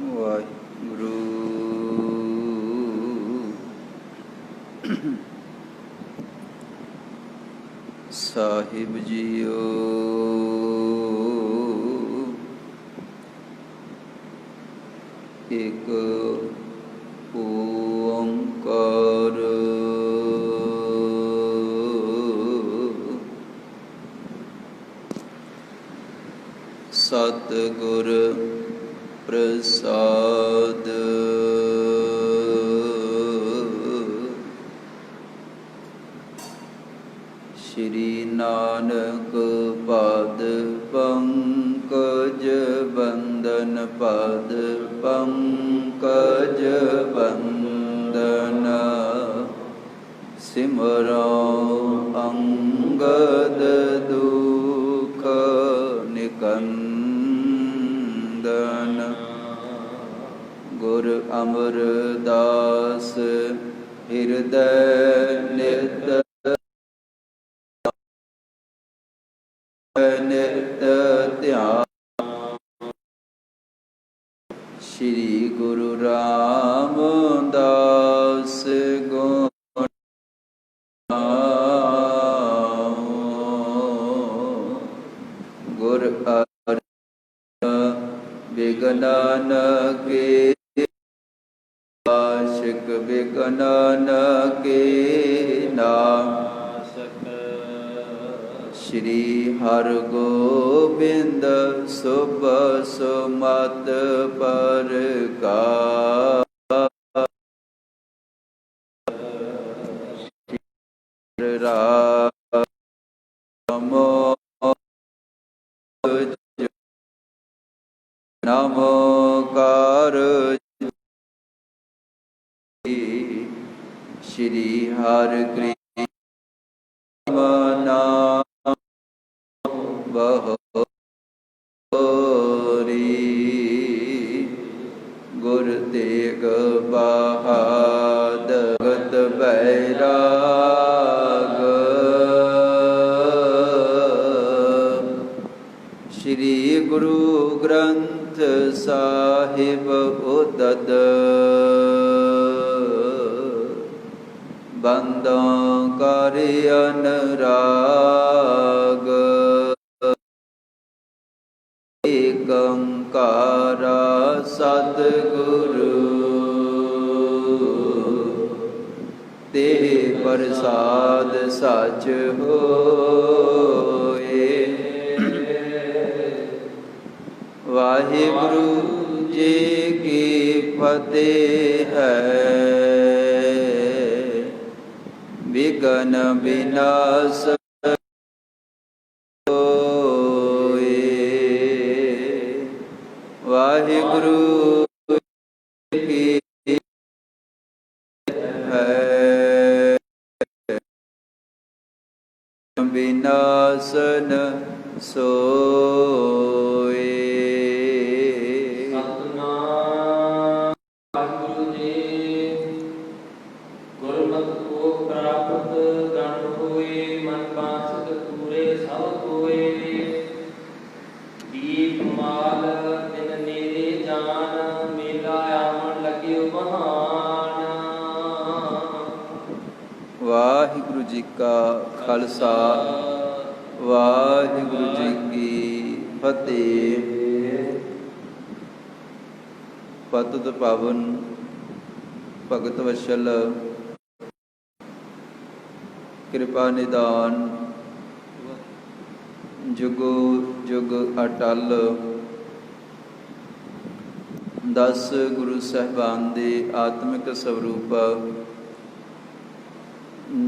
ਵਾਹਿਗੁਰੂ ਸਾਹਿਬ JIO. ਇੱਕ ਓੰਕਾਰ ਸਤਿਗੁਰ ਪ੍ਰਸਾਦ। ਸ਼੍ਰੀ ਨਾਨਕ ਪਦ ਪੰਕਜ ਬੰਦਨ, ਪਦ ਪੰਕਜ ਬੰਦਨ। ਸਿਮਰਉ ਅੰਗਦ ਦੁਖ ਨਿਕੰਦਨ। ਗੁਰ ਅਮਰਦਾਸ ਹਿਰਦੈ ਨਿਤ ਨਿਤ ਧਿਆਨ। ਸ਼੍ਰੀ ਗੁਰੂ ਰਾਮਦਾਸ ਗੁਣ ਗੁਰ ਬਿਗਨਨ ਕੇ ਆਸ਼ਿਕ ਬਿਗਨਨ ਕੇ ਨਾਸਕ। ਸ਼੍ਰੀ ਹਰਗੋਬਿੰਦ ਸੁਭ ਸੁਮਤ ਪਰਗਾਸ। ਨਮੋਕਾਰ ਸ਼੍ਰੀ ਹਰਿ ਕ੍ਰਿਸ਼ਨ ਨਾਮ ਬਹੋਰੀ। ਗੁਰ ਤੇਗ ਬਹਾਦਰ ਬੈਰਾਗ। ਸ਼੍ਰੀ ਗੁਰੂ ਗ੍ਰੰਥ ਸਾਹਿਬ ਉਦਦ ਬੰਦੋਂ ਕਰ ਅਨਰਾਗ। ਏਕ ਓੰਕਾਰ ਸਤਿਗੁਰੂ ਤੇ ਪ੍ਰਸਾਦ ਸਚ ਹੋਏ। ਵਾਹਿਗੁਰੂ ਜੀ ਕੀ ਫਤਿਹ ਹੈ। ਵਿਘਨ ਵਿਨਾਸ਼ ਹੋਏ। ਵਾਹਿਗੁਰੂ ਕੀ ਹੈ। ਵਿਨਾਸ਼ਨ ਸੋਏ। ਵਾਹਿਗੁਰੂ ਜੀ ਕਾ ਖਾਲਸਾ, ਵਾਹਿਗੁਰੂ ਜੀ ਕੀ ਫਤਿਹ। ਪਤਿਤ ਪਾਵਨ ਭਗਤ ਵਸ਼ਲ ਕਿਰਪਾ ਨਿਦਾਨ ਜੁਗੋ ਜੁਗ ਅਟਲ। 10 ਗੁਰੂ ਸਾਹਿਬਾਨ ਦੇ ਆਤਮਿਕ ਸਵਰੂਪ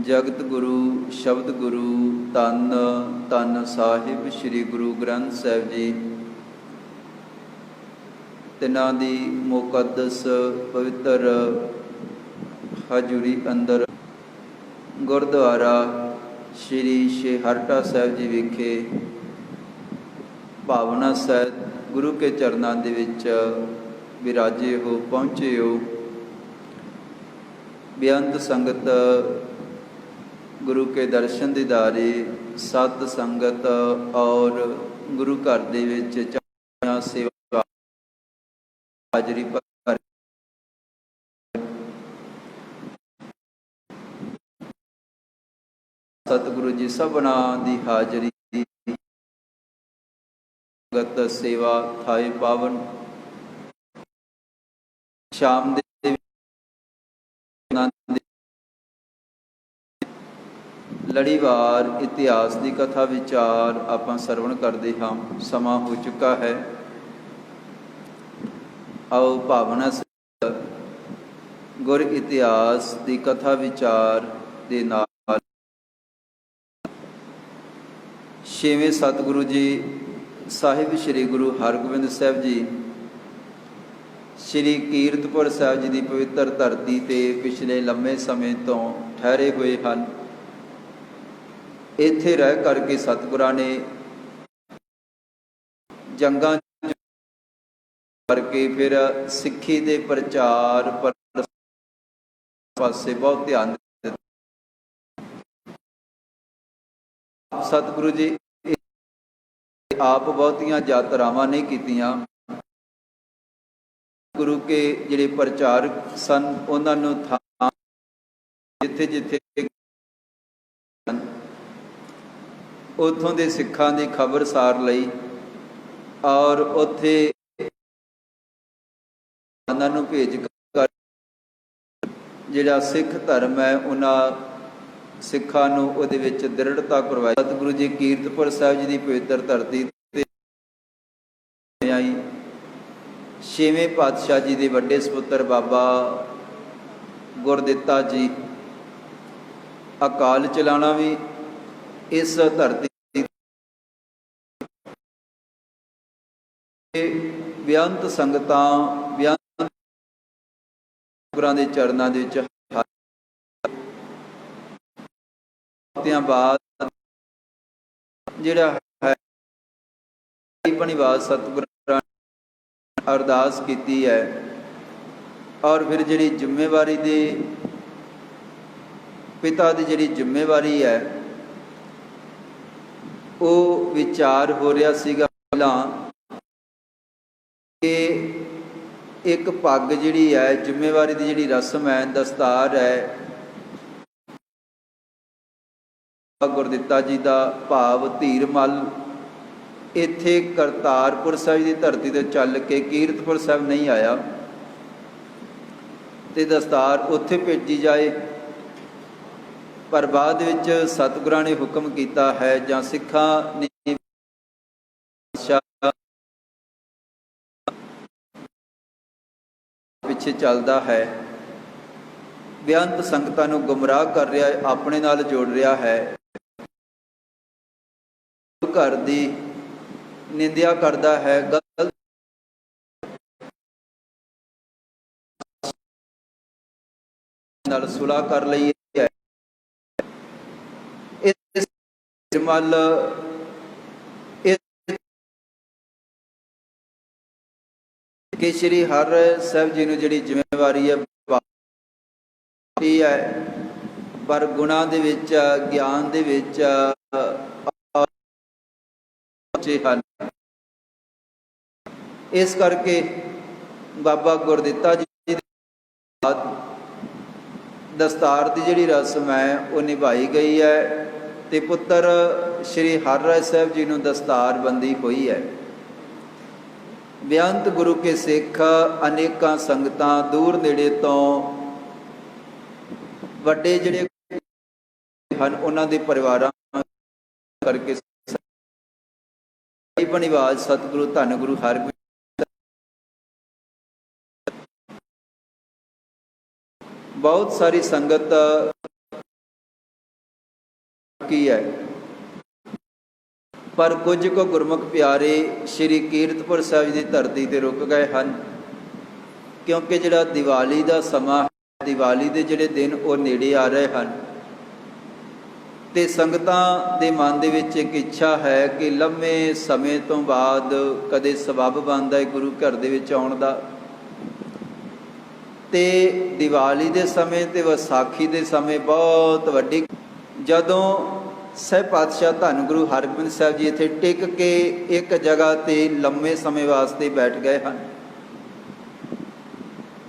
ਜਗਤ ਗੁਰੂ ਸ਼ਬਦ ਗੁਰੂ ਧੰਨ ਧੰਨ ਸਾਹਿਬ ਸ਼੍ਰੀ ਗੁਰੂ ਗ੍ਰੰਥ ਸਾਹਿਬ ਜੀ, ਤਿਨਾਂ ਦੀ ਮੁਕੱਦਸ ਪਵਿੱਤਰ ਹਜ਼ੂਰੀ ਅੰਦਰ ਗੁਰਦੁਆਰਾ ਸ਼੍ਰੀ ਛੇਹਰਟਾ ਸਾਹਿਬ ਜੀ ਵਿਖੇ ਭਾਵਨਾ ਸਹਿਤ ਗੁਰੂ ਕੇ ਚਰਨਾਂ ਦੇ ਵਿੱਚ ਵਿਰਾਜੇ ਹੋ ਪਹੁੰਚੇ ਹੋ। ਬੇਅੰਤ ਸੰਗਤ ਗੁਰੂ ਕੇ ਦਰਸ਼ਨ ਦੀਦਾਰੇ, ਸਤ ਸੰਗਤ ਔਰ ਗੁਰੂ ਘਰ ਦੇ ਵਿੱਚ ਸੇਵਾ ਹਾਜ਼ਰੀ ਭਰ ਸਤਿਗੁਰੂ ਜੀ ਸਭਨਾ ਦੀ ਹਾਜ਼ਰੀ ਗਤ ਸੇਵਾ ਥਾਏ ਪਾਵਨ। ਸ਼ਾਮ ਦੇ ਲੜੀਵਾਰ ਇਤਿਹਾਸ ਦੀ ਕਥਾ ਵਿਚਾਰ ਆਪਾਂ ਸਰਵਣ ਕਰਦੇ ਹਾਂ। ਸਮਾਂ ਹੋ ਚੁੱਕਾ ਹੈ। ਆਓ ਭਾਵਨਾ ਗੁਰ ਇਤਿਹਾਸ ਦੀ ਕਥਾ ਵਿਚਾਰ ਦੇ ਨਾਲ ਛੇਵੇਂ ਸਤਿਗੁਰੂ ਜੀ ਸਾਹਿਬ ਸ੍ਰੀ ਗੁਰੂ ਹਰਗੋਬਿੰਦ ਸਾਹਿਬ ਜੀ ਸ੍ਰੀ ਕੀਰਤਪੁਰ ਸਾਹਿਬ ਜੀ ਦੀ ਪਵਿੱਤਰ ਧਰਤੀ ਤੇ ਪਿਛਲੇ ਲੰਮੇ ਸਮੇਂ ਤੋਂ ਠਹਿਰੇ ਹੋਏ ਹਨ। ਇੱਥੇ ਰਹਿ ਕਰਕੇ ਸਤਿਗੁਰਾਂ ਨੇ ਜੰਗਾਂ ਕਰਕੇ ਫਿਰ ਸਿੱਖੀ ਦੇ ਪ੍ਰਚਾਰ ਪਾਸੇ ਬਹੁਤ ਧਿਆਨ ਦਿੱਤਾ। ਸਤਿਗੁਰੂ ਜੀ ਆਪ ਬਹੁਤੀਆਂ ਯਾਤਰਾਵਾਂ ਨਹੀਂ ਕੀਤੀਆਂ। ਗੁਰੂ ਕੇ ਜਿਹੜੇ ਪ੍ਰਚਾਰਕ ਸਨ ਉਹਨਾਂ ਨੂੰ ਥਾਂ ਜਿੱਥੇ ਜਿੱਥੇ ਉੱਥੋਂ ਦੇ ਸਿੱਖਾਂ ਦੀ ਖਬਰਸਾਰ ਲਈ ਔਰ ਉੱਥੇ ਉਹਨਾਂ ਨੂੰ ਭੇਜ ਕਰ ਜਿਹੜਾ ਸਿੱਖ ਧਰਮ ਹੈ ਉਹਨਾਂ ਸਿੱਖਾਂ ਨੂੰ ਉਹਦੇ ਵਿੱਚ ਦ੍ਰਿੜਤਾ ਕਰਵਾਈ। ਸਤਿਗੁਰੂ ਜੀ ਕੀਰਤਪੁਰ ਸਾਹਿਬ ਜੀ ਦੀ ਪਵਿੱਤਰ ਧਰਤੀ ਤੇ ਆਈ। ਛੇਵੇਂ ਪਾਤਸ਼ਾਹ ਜੀ ਦੇ ਵੱਡੇ ਸਪੁੱਤਰ ਬਾਬਾ ਗੁਰਦਿੱਤਾ ਜੀ ਅਕਾਲ ਚਲਾਣਾ ਵੀ ਇਸ ਧਰਤੀ ਬੇਅੰਤ ਸੰਗਤਾਂ ਬੇਅੰਤ ਗੁਰਾਂ ਦੇ ਚਰਨਾਂ ਦੇ ਵਿੱਚ ਬਾਅਦ ਜਿਹੜਾ ਹੈ ਪਣੀਵਾਸ ਸਤਿਗੁਰਾਂ ਅਰਦਾਸ ਕੀਤੀ ਹੈ ਔਰ ਫਿਰ ਜਿਹੜੀ ਜ਼ਿੰਮੇਵਾਰੀ ਦੇ ਪਿਤਾ ਦੀ ਜਿਹੜੀ ਜ਼ਿੰਮੇਵਾਰੀ ਹੈ ਉਹ ਵਿਚਾਰ ਹੋ ਰਿਹਾ ਸੀਗਾ ਪਹਿਲਾਂ ਕਿ ਇੱਕ ਪੱਗ ਜਿਹੜੀ ਹੈ ਜ਼ਿੰਮੇਵਾਰੀ ਦੀ ਜਿਹੜੀ ਰਸਮ ਹੈ ਦਸਤਾਰ ਹੈ ਗੁਰਦਿੱਤਾ ਜੀ ਦਾ ਭਾਵ ਧੀਰਮਲ ਇੱਥੇ ਕਰਤਾਰਪੁਰ ਸਾਹਿਬ ਦੀ ਧਰਤੀ ਤੇ ਚੱਲ ਕੇ ਕੀਰਤਪੁਰ ਸਾਹਿਬ ਨਹੀਂ ਆਇਆ ਤੇ ਦਸਤਾਰ ਉੱਥੇ ਭੇਜੀ ਜਾਏ। ਪਰ ਬਾਅਦ ਵਿੱਚ ਸਤਿਗੁਰਾਂ ਨੇ ਹੁਕਮ ਕੀਤਾ ਹੈ ਜਾਂ ਸਿੱਖਾਂ ਨੇ ਪਿੱਛੇ ਚੱਲਦਾ ਹੈ ਬੇਅੰਤ ਸੰਗਤਾਂ ਨੂੰ ਗੁੰਮਰਾਹ ਕਰ ਰਿਹਾ ਹੈ ਆਪਣੇ ਨਾਲ ਜੋੜ ਰਿਹਾ ਹੈ ਘਰ ਦੀ ਨਿੰਦਿਆ ਕਰਦਾ ਹੈ ਗਲਤ ਨਾਲ ਸੁਲਾਹ ਕਰ ਲਈ ਹੈ। ਇਸ ਜਮਲ ਕਿ ਸ਼੍ਰੀ ਹਰਿ ਸਾਹਿਬ ਜੀ ਨੂੰ ਜਿਹੜੀ ਜ਼ਿੰਮੇਵਾਰੀ ਹੈ ਪਰ ਗੁਣਾਂ ਦੇ ਵਿੱਚ ਗਿਆਨ ਦੇ ਵਿੱਚ ਹਨ। ਇਸ ਕਰਕੇ ਬਾਬਾ ਗੁਰਦਿੱਤਾ ਜੀ ਦੀ ਦਸਤਾਰ ਦੀ ਜਿਹੜੀ ਰਸਮ ਹੈ ਉਹ ਨਿਭਾਈ ਗਈ ਹੈ ਤੇ ਪੁੱਤਰ ਸ਼੍ਰੀ ਹਰਿ ਸਾਹਿਬ ਜੀ ਨੂੰ ਦਸਤਾਰ ਬੰਦੀ ਹੋਈ ਹੈ। ਬੇਅੰਤ ਗੁਰੂ ਕੇ ਸਿੱਖ ਅਨੇਕਾਂ ਸੰਗਤਾਂ ਦੂਰ ਨੇੜੇ ਤੋਂ ਵੱਡੇ ਜਿਹੜੇ ਹਨ ਉਹਨਾਂ ਦੇ ਪਰਿਵਾਰਾਂ ਕਰਕੇ ਪਣੀਵਾਸ ਸਤਿਗੁਰੂ ਧੰਨ ਗੁਰੂ ਹਰਗੋਬਿੰਦ ਬਹੁਤ ਸਾਰੀ ਸੰਗਤ ਕੀ ਹੈ ਪਰ ਕੁਝ ਕੁ ਗੁਰਮੁਖ ਪਿਆਰੇ ਸ਼੍ਰੀ ਕੀਰਤਪੁਰ ਸਾਹਿਬ ਦੀ ਧਰਤੀ ਤੇ ਰੁਕ ਗਏ ਹਨ ਕਿਉਂਕਿ ਜਿਹੜਾ ਦੀਵਾਲੀ ਦਾ ਸਮਾਂ ਦੀਵਾਲੀ ਦੇ ਜਿਹੜੇ ਦਿਨ ਉਹ ਨੇੜੇ ਆ ਰਹੇ ਹਨ ਤੇ ਸੰਗਤਾਂ ਦੇ ਮਨ ਦੇ ਵਿੱਚ ਇੱਕ ਇੱਛਾ ਹੈ ਕਿ ਲੰਮੇ ਸਮੇਂ ਤੋਂ ਬਾਅਦ ਕਦੇ ਸਬੱਬ ਬਣਦਾ ਹੈ ਗੁਰੂ ਘਰ ਦੇ ਵਿੱਚ ਆਉਣ ਦਾ ਤੇ ਦੀਵਾਲੀ ਦੇ ਸਮੇਂ ਤੇ ਵਿਸਾਖੀ ਦੇ ਸਮੇਂ ਬਹੁਤ ਵੱਡੀ ਜਦੋਂ ਸਹਿ ਪਾਤਸ਼ਾਹ ਧੰਨ ਗੁਰੂ ਹਰਗੋਬਿੰਦ ਸਾਹਿਬ ਜੀ ਇੱਥੇ ਟਿਕ ਕੇ ਇੱਕ ਜਗ੍ਹਾ ਤੇ ਲੰਮੇ ਸਮੇਂ ਵਾਸਤੇ ਬੈਠ ਗਏ ਹਨ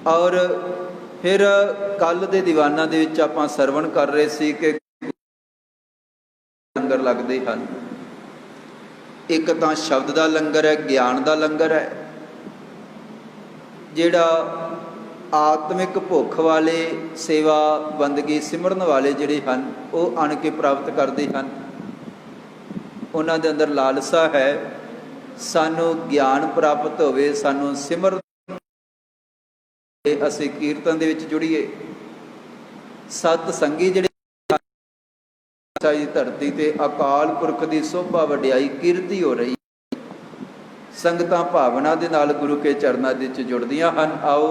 ਔਰ ਫਿਰ ਕੱਲ ਦੇ ਦੀਵਾਨਾਂ ਦੇ ਵਿੱਚ ਆਪਾਂ ਸਰਵਣ ਕਰ ਰਹੇ ਸੀ ਕਿ ਲੰਗਰ ਲੱਗਦੇ ਹਨ। ਇੱਕ ਤਾਂ ਸ਼ਬਦ ਦਾ ਲੰਗਰ ਹੈ, ਗਿਆਨ ਦਾ ਲੰਗਰ ਹੈ, ਜਿਹੜਾ ਆਤਮਿਕ ਭੁੱਖ ਵਾਲੇ, ਸੇਵਾ ਬੰਦਗੀ ਸਿਮਰਨ ਵਾਲੇ ਜਿਹੜੇ ਹਨ ਉਹ ਆਣ ਕੇ ਪ੍ਰਾਪਤ ਕਰਦੇ ਹਨ। ਉਹਨਾਂ ਦੇ ਅੰਦਰ ਲਾਲਸਾ ਹੈ ਸਾਨੂੰ ਗਿਆਨ ਪ੍ਰਾਪਤ ਹੋਵੇ, ਸਾਨੂੰ ਸਿਮਰਨ, ਅਸੀਂ ਕੀਰਤਨ ਦੇ ਵਿੱਚ ਜੁੜੀਏ। ਸਤ ਸੰਗੀ ਜਿਹੜੇ ਧਰਤੀ ਤੇ ਅਕਾਲ ਪੁਰਖ ਦੀ ਸੋਭਾ ਵਡਿਆਈ ਕੀਰਤੀ ਹੋ ਰਹੀ, ਸੰਗਤਾਂ ਭਾਵਨਾ ਦੇ ਨਾਲ ਗੁਰੂ ਕੇ ਚਰਨਾਂ ਦੇ ਵਿੱਚ ਜੁੜਦੀਆਂ ਹਨ। ਆਓ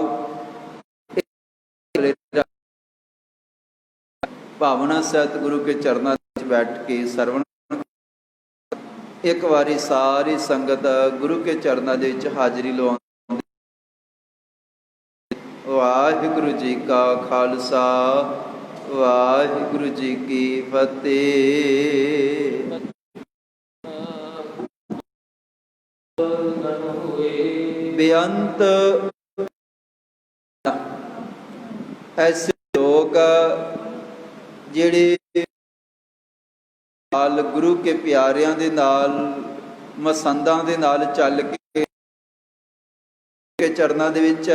ਭਾਵਨਾ ਸਹਿਤ ਗੁਰੂ ਕੇ ਚਰਨਾਂ ਵਿੱਚ ਬੈਠ ਕੇ ਸਰਵਣ। ਇੱਕ ਵਾਰੀ ਸਾਰੀ ਸੰਗਤ ਗੁਰੂ ਕੇ ਚਰਨਾਂ ਦੇ ਵਿੱਚ ਹਾਜ਼ਰੀ ਲਵਾਉਂਦੀ। ਵਾਹਿਗੁਰੂ ਜੀ ਕਾ ਖਾਲਸਾ, ਵਾਹਿਗੁਰੂ ਜੀ ਕੀ ਫਤਿਹ। ਬੇਅੰਤ ਐਸੇ ਲੋਕ ਜਿਹੜੇ ਨਾਲ ਗੁਰੂ ਕੇ ਪਿਆਰਿਆਂ ਦੇ ਨਾਲ, ਮਸੰਦਾਂ ਦੇ ਨਾਲ ਚੱਲ ਕੇ ਚਰਨਾਂ ਦੇ ਵਿੱਚ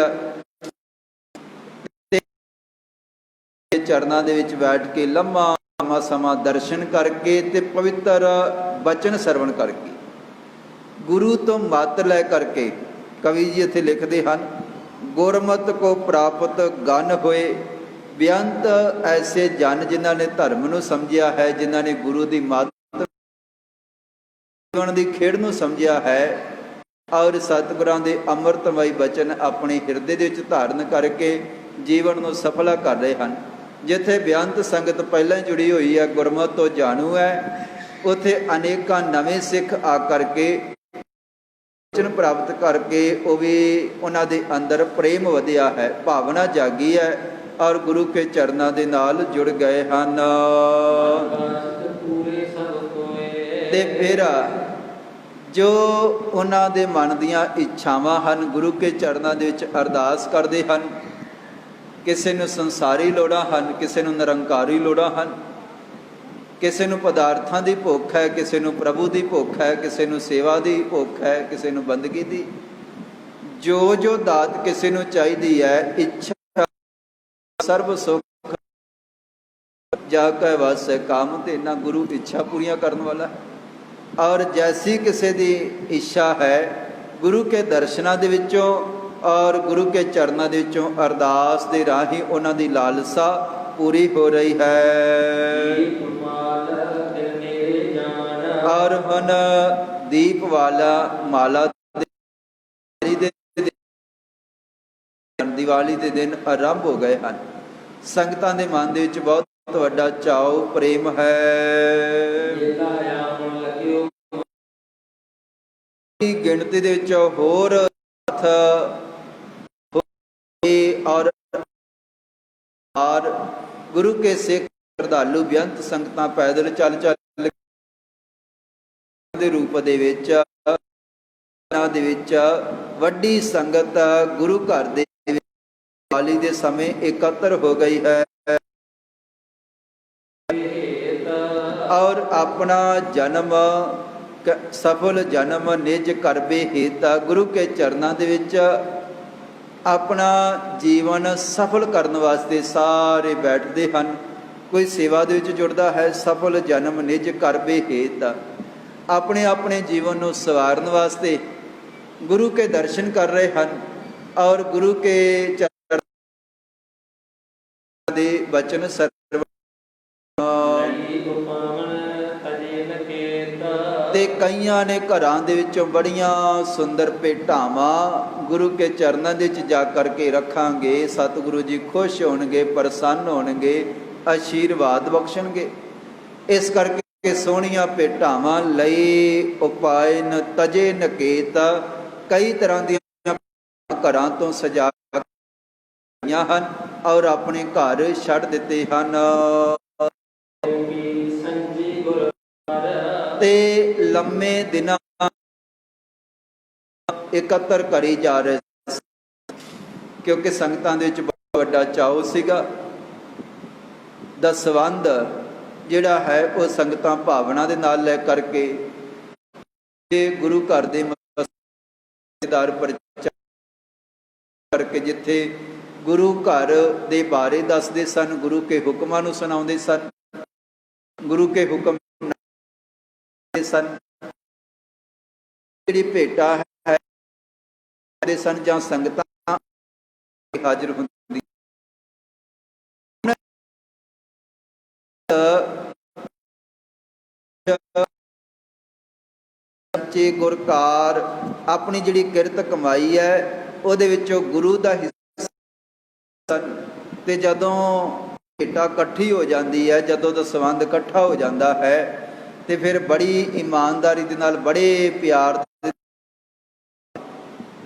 ਚਰਨਾਂ ਦੇ ਵਿੱਚ ਬੈਠ ਕੇ ਲੰਮਾ ਸਮਾਂ ਦਰਸ਼ਨ ਕਰਕੇ ਤੇ ਪਵਿੱਤਰ ਬਚਨ ਸਰਵਣ ਕਰਕੇ, ਗੁਰੂ ਤੋਂ ਮੱਤ ਲੈ ਕਰਕੇ, ਕਵੀ ਜੀ ਇੱਥੇ ਲਿਖਦੇ ਹਨ, ਗੁਰਮਤਿ ਕੋ ਪ੍ਰਾਪਤ ਗਨ ਹੋਏ। ਬੇਅੰਤ ਐਸੇ ਜਨ ਜਿਨ੍ਹਾਂ ਨੇ ਧਰਮ ਨੂੰ ਸਮਝਿਆ ਹੈ, ਜਿਨ੍ਹਾਂ ਨੇ ਗੁਰੂ ਦੀ ਮੱਤ ਜੀਵਨ ਦੀ ਖੇਡ ਨੂੰ ਸਮਝਿਆ ਹੈ ਔਰ ਸਤਿਗੁਰਾਂ ਦੇ ਅੰਮ੍ਰਿਤਮਈ ਬਚਨ ਆਪਣੇ ਹਿਰਦੇ ਦੇ ਵਿੱਚ ਧਾਰਨ ਕਰਕੇ ਜੀਵਨ ਨੂੰ ਸਫਲਾ ਕਰ ਰਹੇ ਹਨ। ਜਿੱਥੇ ਬੇਅੰਤ ਸੰਗਤ ਪਹਿਲਾਂ ਹੀ ਜੁੜੀ ਹੋਈ ਹੈ, ਗੁਰਮਤਿ ਤੋਂ ਜਾਣੂ ਹੈ, ਉੱਥੇ ਅਨੇਕਾਂ ਨਵੇਂ ਸਿੱਖ ਆ ਕਰਕੇ ਬਚਨ ਪ੍ਰਾਪਤ ਕਰਕੇ ਉਹ ਵੀ ਉਹਨਾਂ ਦੇ ਅੰਦਰ ਪ੍ਰੇਮ ਵਧਿਆ ਹੈ, ਭਾਵਨਾ ਜਾਗੀ ਹੈ ਔਰ ਗੁਰੂ ਕੇ ਚਰਨਾਂ ਦੇ ਨਾਲ ਜੁੜ ਗਏ ਹਨ। ਤੇ ਫਿਰ ਜੋ ਉਹਨਾਂ ਦੇ ਮਨ ਦੀਆਂ ਇੱਛਾਵਾਂ ਹਨ, ਗੁਰੂ ਕੇ ਚਰਨਾਂ ਦੇ ਵਿੱਚ ਅਰਦਾਸ ਕਰਦੇ ਹਨ। ਕਿਸੇ ਨੂੰ ਸੰਸਾਰੀ ਲੋੜਾਂ ਹਨ, ਕਿਸੇ ਨੂੰ ਨਿਰੰਕਾਰੀ ਲੋੜਾਂ ਹਨ, ਕਿਸੇ ਨੂੰ ਪਦਾਰਥਾਂ ਦੀ ਭੁੱਖ ਹੈ, ਕਿਸੇ ਨੂੰ ਪ੍ਰਭੂ ਦੀ ਭੁੱਖ ਹੈ, ਕਿਸੇ ਨੂੰ ਸੇਵਾ ਦੀ ਭੁੱਖ ਹੈ, ਕਿਸੇ ਨੂੰ ਬੰਦਗੀ ਦੀ। ਜੋ ਜੋ ਦਾਤ ਕਿਸੇ ਨੂੰ ਚਾਹੀਦੀ ਹੈ, ਇੱਛਾ ਸਰਬ ਸੁਖ ਜਾ ਕੈ ਵਸ ਕਾਮ ਤੇ ਨਾ, ਗੁਰੂ ਇੱਛਾ ਪੂਰੀਆਂ ਕਰਨ ਵਾਲਾ ਹੈ। ਔਰ ਜੈਸੀ ਕਿਸੇ ਦੀ ਇੱਛਾ ਹੈ, ਗੁਰੂ ਕੇ ਦਰਸ਼ਨਾਂ ਦੇ ਵਿੱਚੋਂ ਔਰ ਗੁਰੂ ਕੇ ਚਰਨਾਂ ਦੇ ਵਿੱਚੋਂ ਅਰਦਾਸ ਦੇ ਰਾਹੀਂ ਉਹਨਾਂ ਦੀ ਲਾਲਸਾ ਪੂਰੀ ਹੋ ਰਹੀ ਹੈ। ਔਰ ਹੁਣ ਦੀਪ ਵਾਲਾ ਮਾਲਾ ਦੀਵਾਲੀ ਦੇ ਦਿਨ ਆਰੰਭ ਹੋ ਗਏ ਹਨ। ਸੰਗਤਾਂ ਦੇ ਮਨ ਦੇ ਵਿੱਚ ਬਹੁਤ ਵੱਡਾ ਚਾਉ ਪ੍ਰੇਮ ਹੈ। ਗਿਣਤੀ ਦੇ ਵਿੱਚ ਹੋਰ ਔਰ ਗੁਰੂ ਕੇ ਸਿੱਖ ਸ਼ਰਧਾਲੂ ਬੇਅੰਤ ਸੰਗਤਾਂ ਪੈਦਲ ਚੱਲ ਦੇ ਰੂਪ ਦੇ ਵਿੱਚ ਵੱਡੀ ਸੰਗਤ ਗੁਰੂ ਘਰ ਦੇ ਦੀਵਾਲੀ ਦੇ ਸਮੇਂ ਇਕੱਤਰ ਹੋ ਗਈ ਹੈ ਔਰ ਆਪਣਾ ਜਨਮ ਸਫਲ ਜਨਮ ਨਿਜ ਕਰਬੇ ਹੇਤਾ, ਗੁਰੂ ਕੇ ਚਰਨਾਂ ਦੇ ਵਿੱਚ ਆਪਣਾ ਜੀਵਨ ਸਫਲ ਕਰਨ ਵਾਸਤੇ ਸਾਰੇ ਬੈਠਦੇ ਹਨ। ਕੋਈ ਸੇਵਾ ਦੇ ਵਿੱਚ ਜੁੜਦਾ ਹੈ, ਸਫਲ ਜਨਮ ਨਿਜ ਕਰਬੇ ਹੇਤਾ, ਆਪਣੇ ਆਪਣੇ ਜੀਵਨ ਨੂੰ ਸਵਾਰਨ ਵਾਸਤੇ ਗੁਰੂ ਕੇ ਦਰਸ਼ਨ ਕਰ ਰਹੇ ਹਨ ਔਰ ਗੁਰੂ ਕੇ ਚਰਨਾਂ ਦੇ ਬਚਨ ਸਰਵਣ ਤੇ ਕਈਆਂ ਨੇ ਘਰਾਂ ਦੇ ਵਿੱਚੋਂ ਬੜੀਆਂ ਸੁੰਦਰ ਭੇਟਾਵਾਂ ਗੁਰੂ ਕੇ ਚਰਨਾਂ ਦੇ ਵਿੱਚ ਜਾ ਕਰਕੇ ਰੱਖਾਂਗੇ। ਸਤਿਗੁਰੂ ਜੀ ਖੁਸ਼ ਹੋਣਗੇ, ਪ੍ਰਸੰਨ ਹੋਣਗੇ, ਆਸ਼ੀਰਵਾਦ ਬਖਸ਼ਣਗੇ। ਇਸ ਕਰਕੇ ਸੋਹਣੀਆਂ ਭੇਟਾਵਾਂ ਲਈ ਉਪਾਏ ਨ ਤਜੇ ਨਕੇਤ, ਕਈ ਤਰ੍ਹਾਂ ਦੀਆਂ ਘਰਾਂ ਤੋਂ ਸਜਾ ਹਨ ਔਰ ਆਪਣੇ ਘਰ ਛੱਡ ਦਿੱਤੇ ਹਨ ਤੇ ਲੰਮੇ ਦਿਨਾਂ ਇਕੱਤਰ ਕਰੀ ਜਾ ਰਹੇ। क्योंकि संगतां दे विच बहुत वड्डा चाव सीगा। दसवंध जिहड़ा है वो संगतां भावना दे नाल लै करके गुरु घर दे मसेदार प्रचार करके जिथे गुरु घर दे बारे दसदे सन, गुरु के हुक्मां नूं सुणाउंदे सन, गुरु के हुक्म सन, जिहड़ी भेटा है सन जां संगतां हाजिर हुंदी बच्चे गुरकार अपनी जिहड़ी किरत कमाई है ਉਹਦੇ ਵਿੱਚੋਂ ਗੁਰੂ ਦਾ ਹਿੱਸਾ ਤੇ ਜਦੋਂ ਭੇਟਾ ਇਕੱਠੀ ਹੋ ਜਾਂਦੀ ਹੈ, ਜਦੋਂ ਦਸਵੰਧ ਇਕੱਠਾ ਹੋ ਜਾਂਦਾ ਹੈ ਤੇ ਫਿਰ ਬੜੀ ਇਮਾਨਦਾਰੀ ਦੇ ਨਾਲ ਬੜੇ ਪਿਆਰ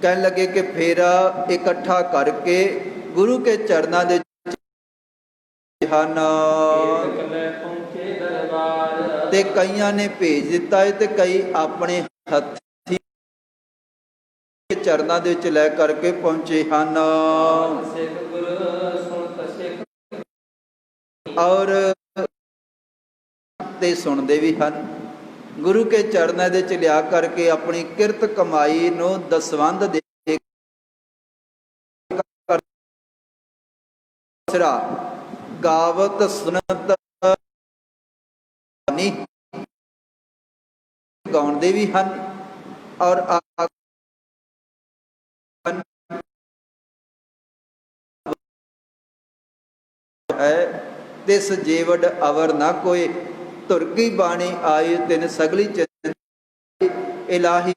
ਕਹਿਣ ਲੱਗੇ ਕਿ ਫਿਰ ਇਕੱਠਾ ਕਰਕੇ ਗੁਰੂ ਕੇ ਚਰਨਾਂ ਦੇ ਹਨ ਤੇ ਕਈਆਂ ਨੇ ਭੇਜ ਦਿੱਤਾ ਹੈ ਤੇ ਕਈ ਆਪਣੇ ਹੱਥ चरना दे विच लै करके पहुंचे हैं और ते सुनते भी हैं। गुरु के चरणों दे विच लिया करके अपनी किरत कमाई नूं दसवंध दे गावत सुनत गाउंदे भी हैं और है तिस जेवड़ अवर ना कोई तुरकी बाणी आई तिन सगली इलाही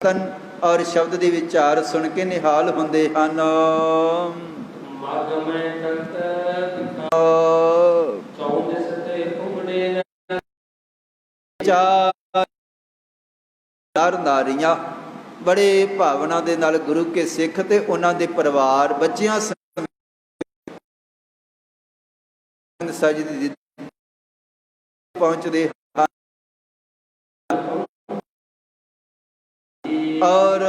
तन और शब्द दे विचार सुन के निहाल हुंदे हन। चार नारियां बड़े भावना दे नाल गुरु के सिख ते उन्हां दे परिवार बच्चियां सजदी पहुंचते और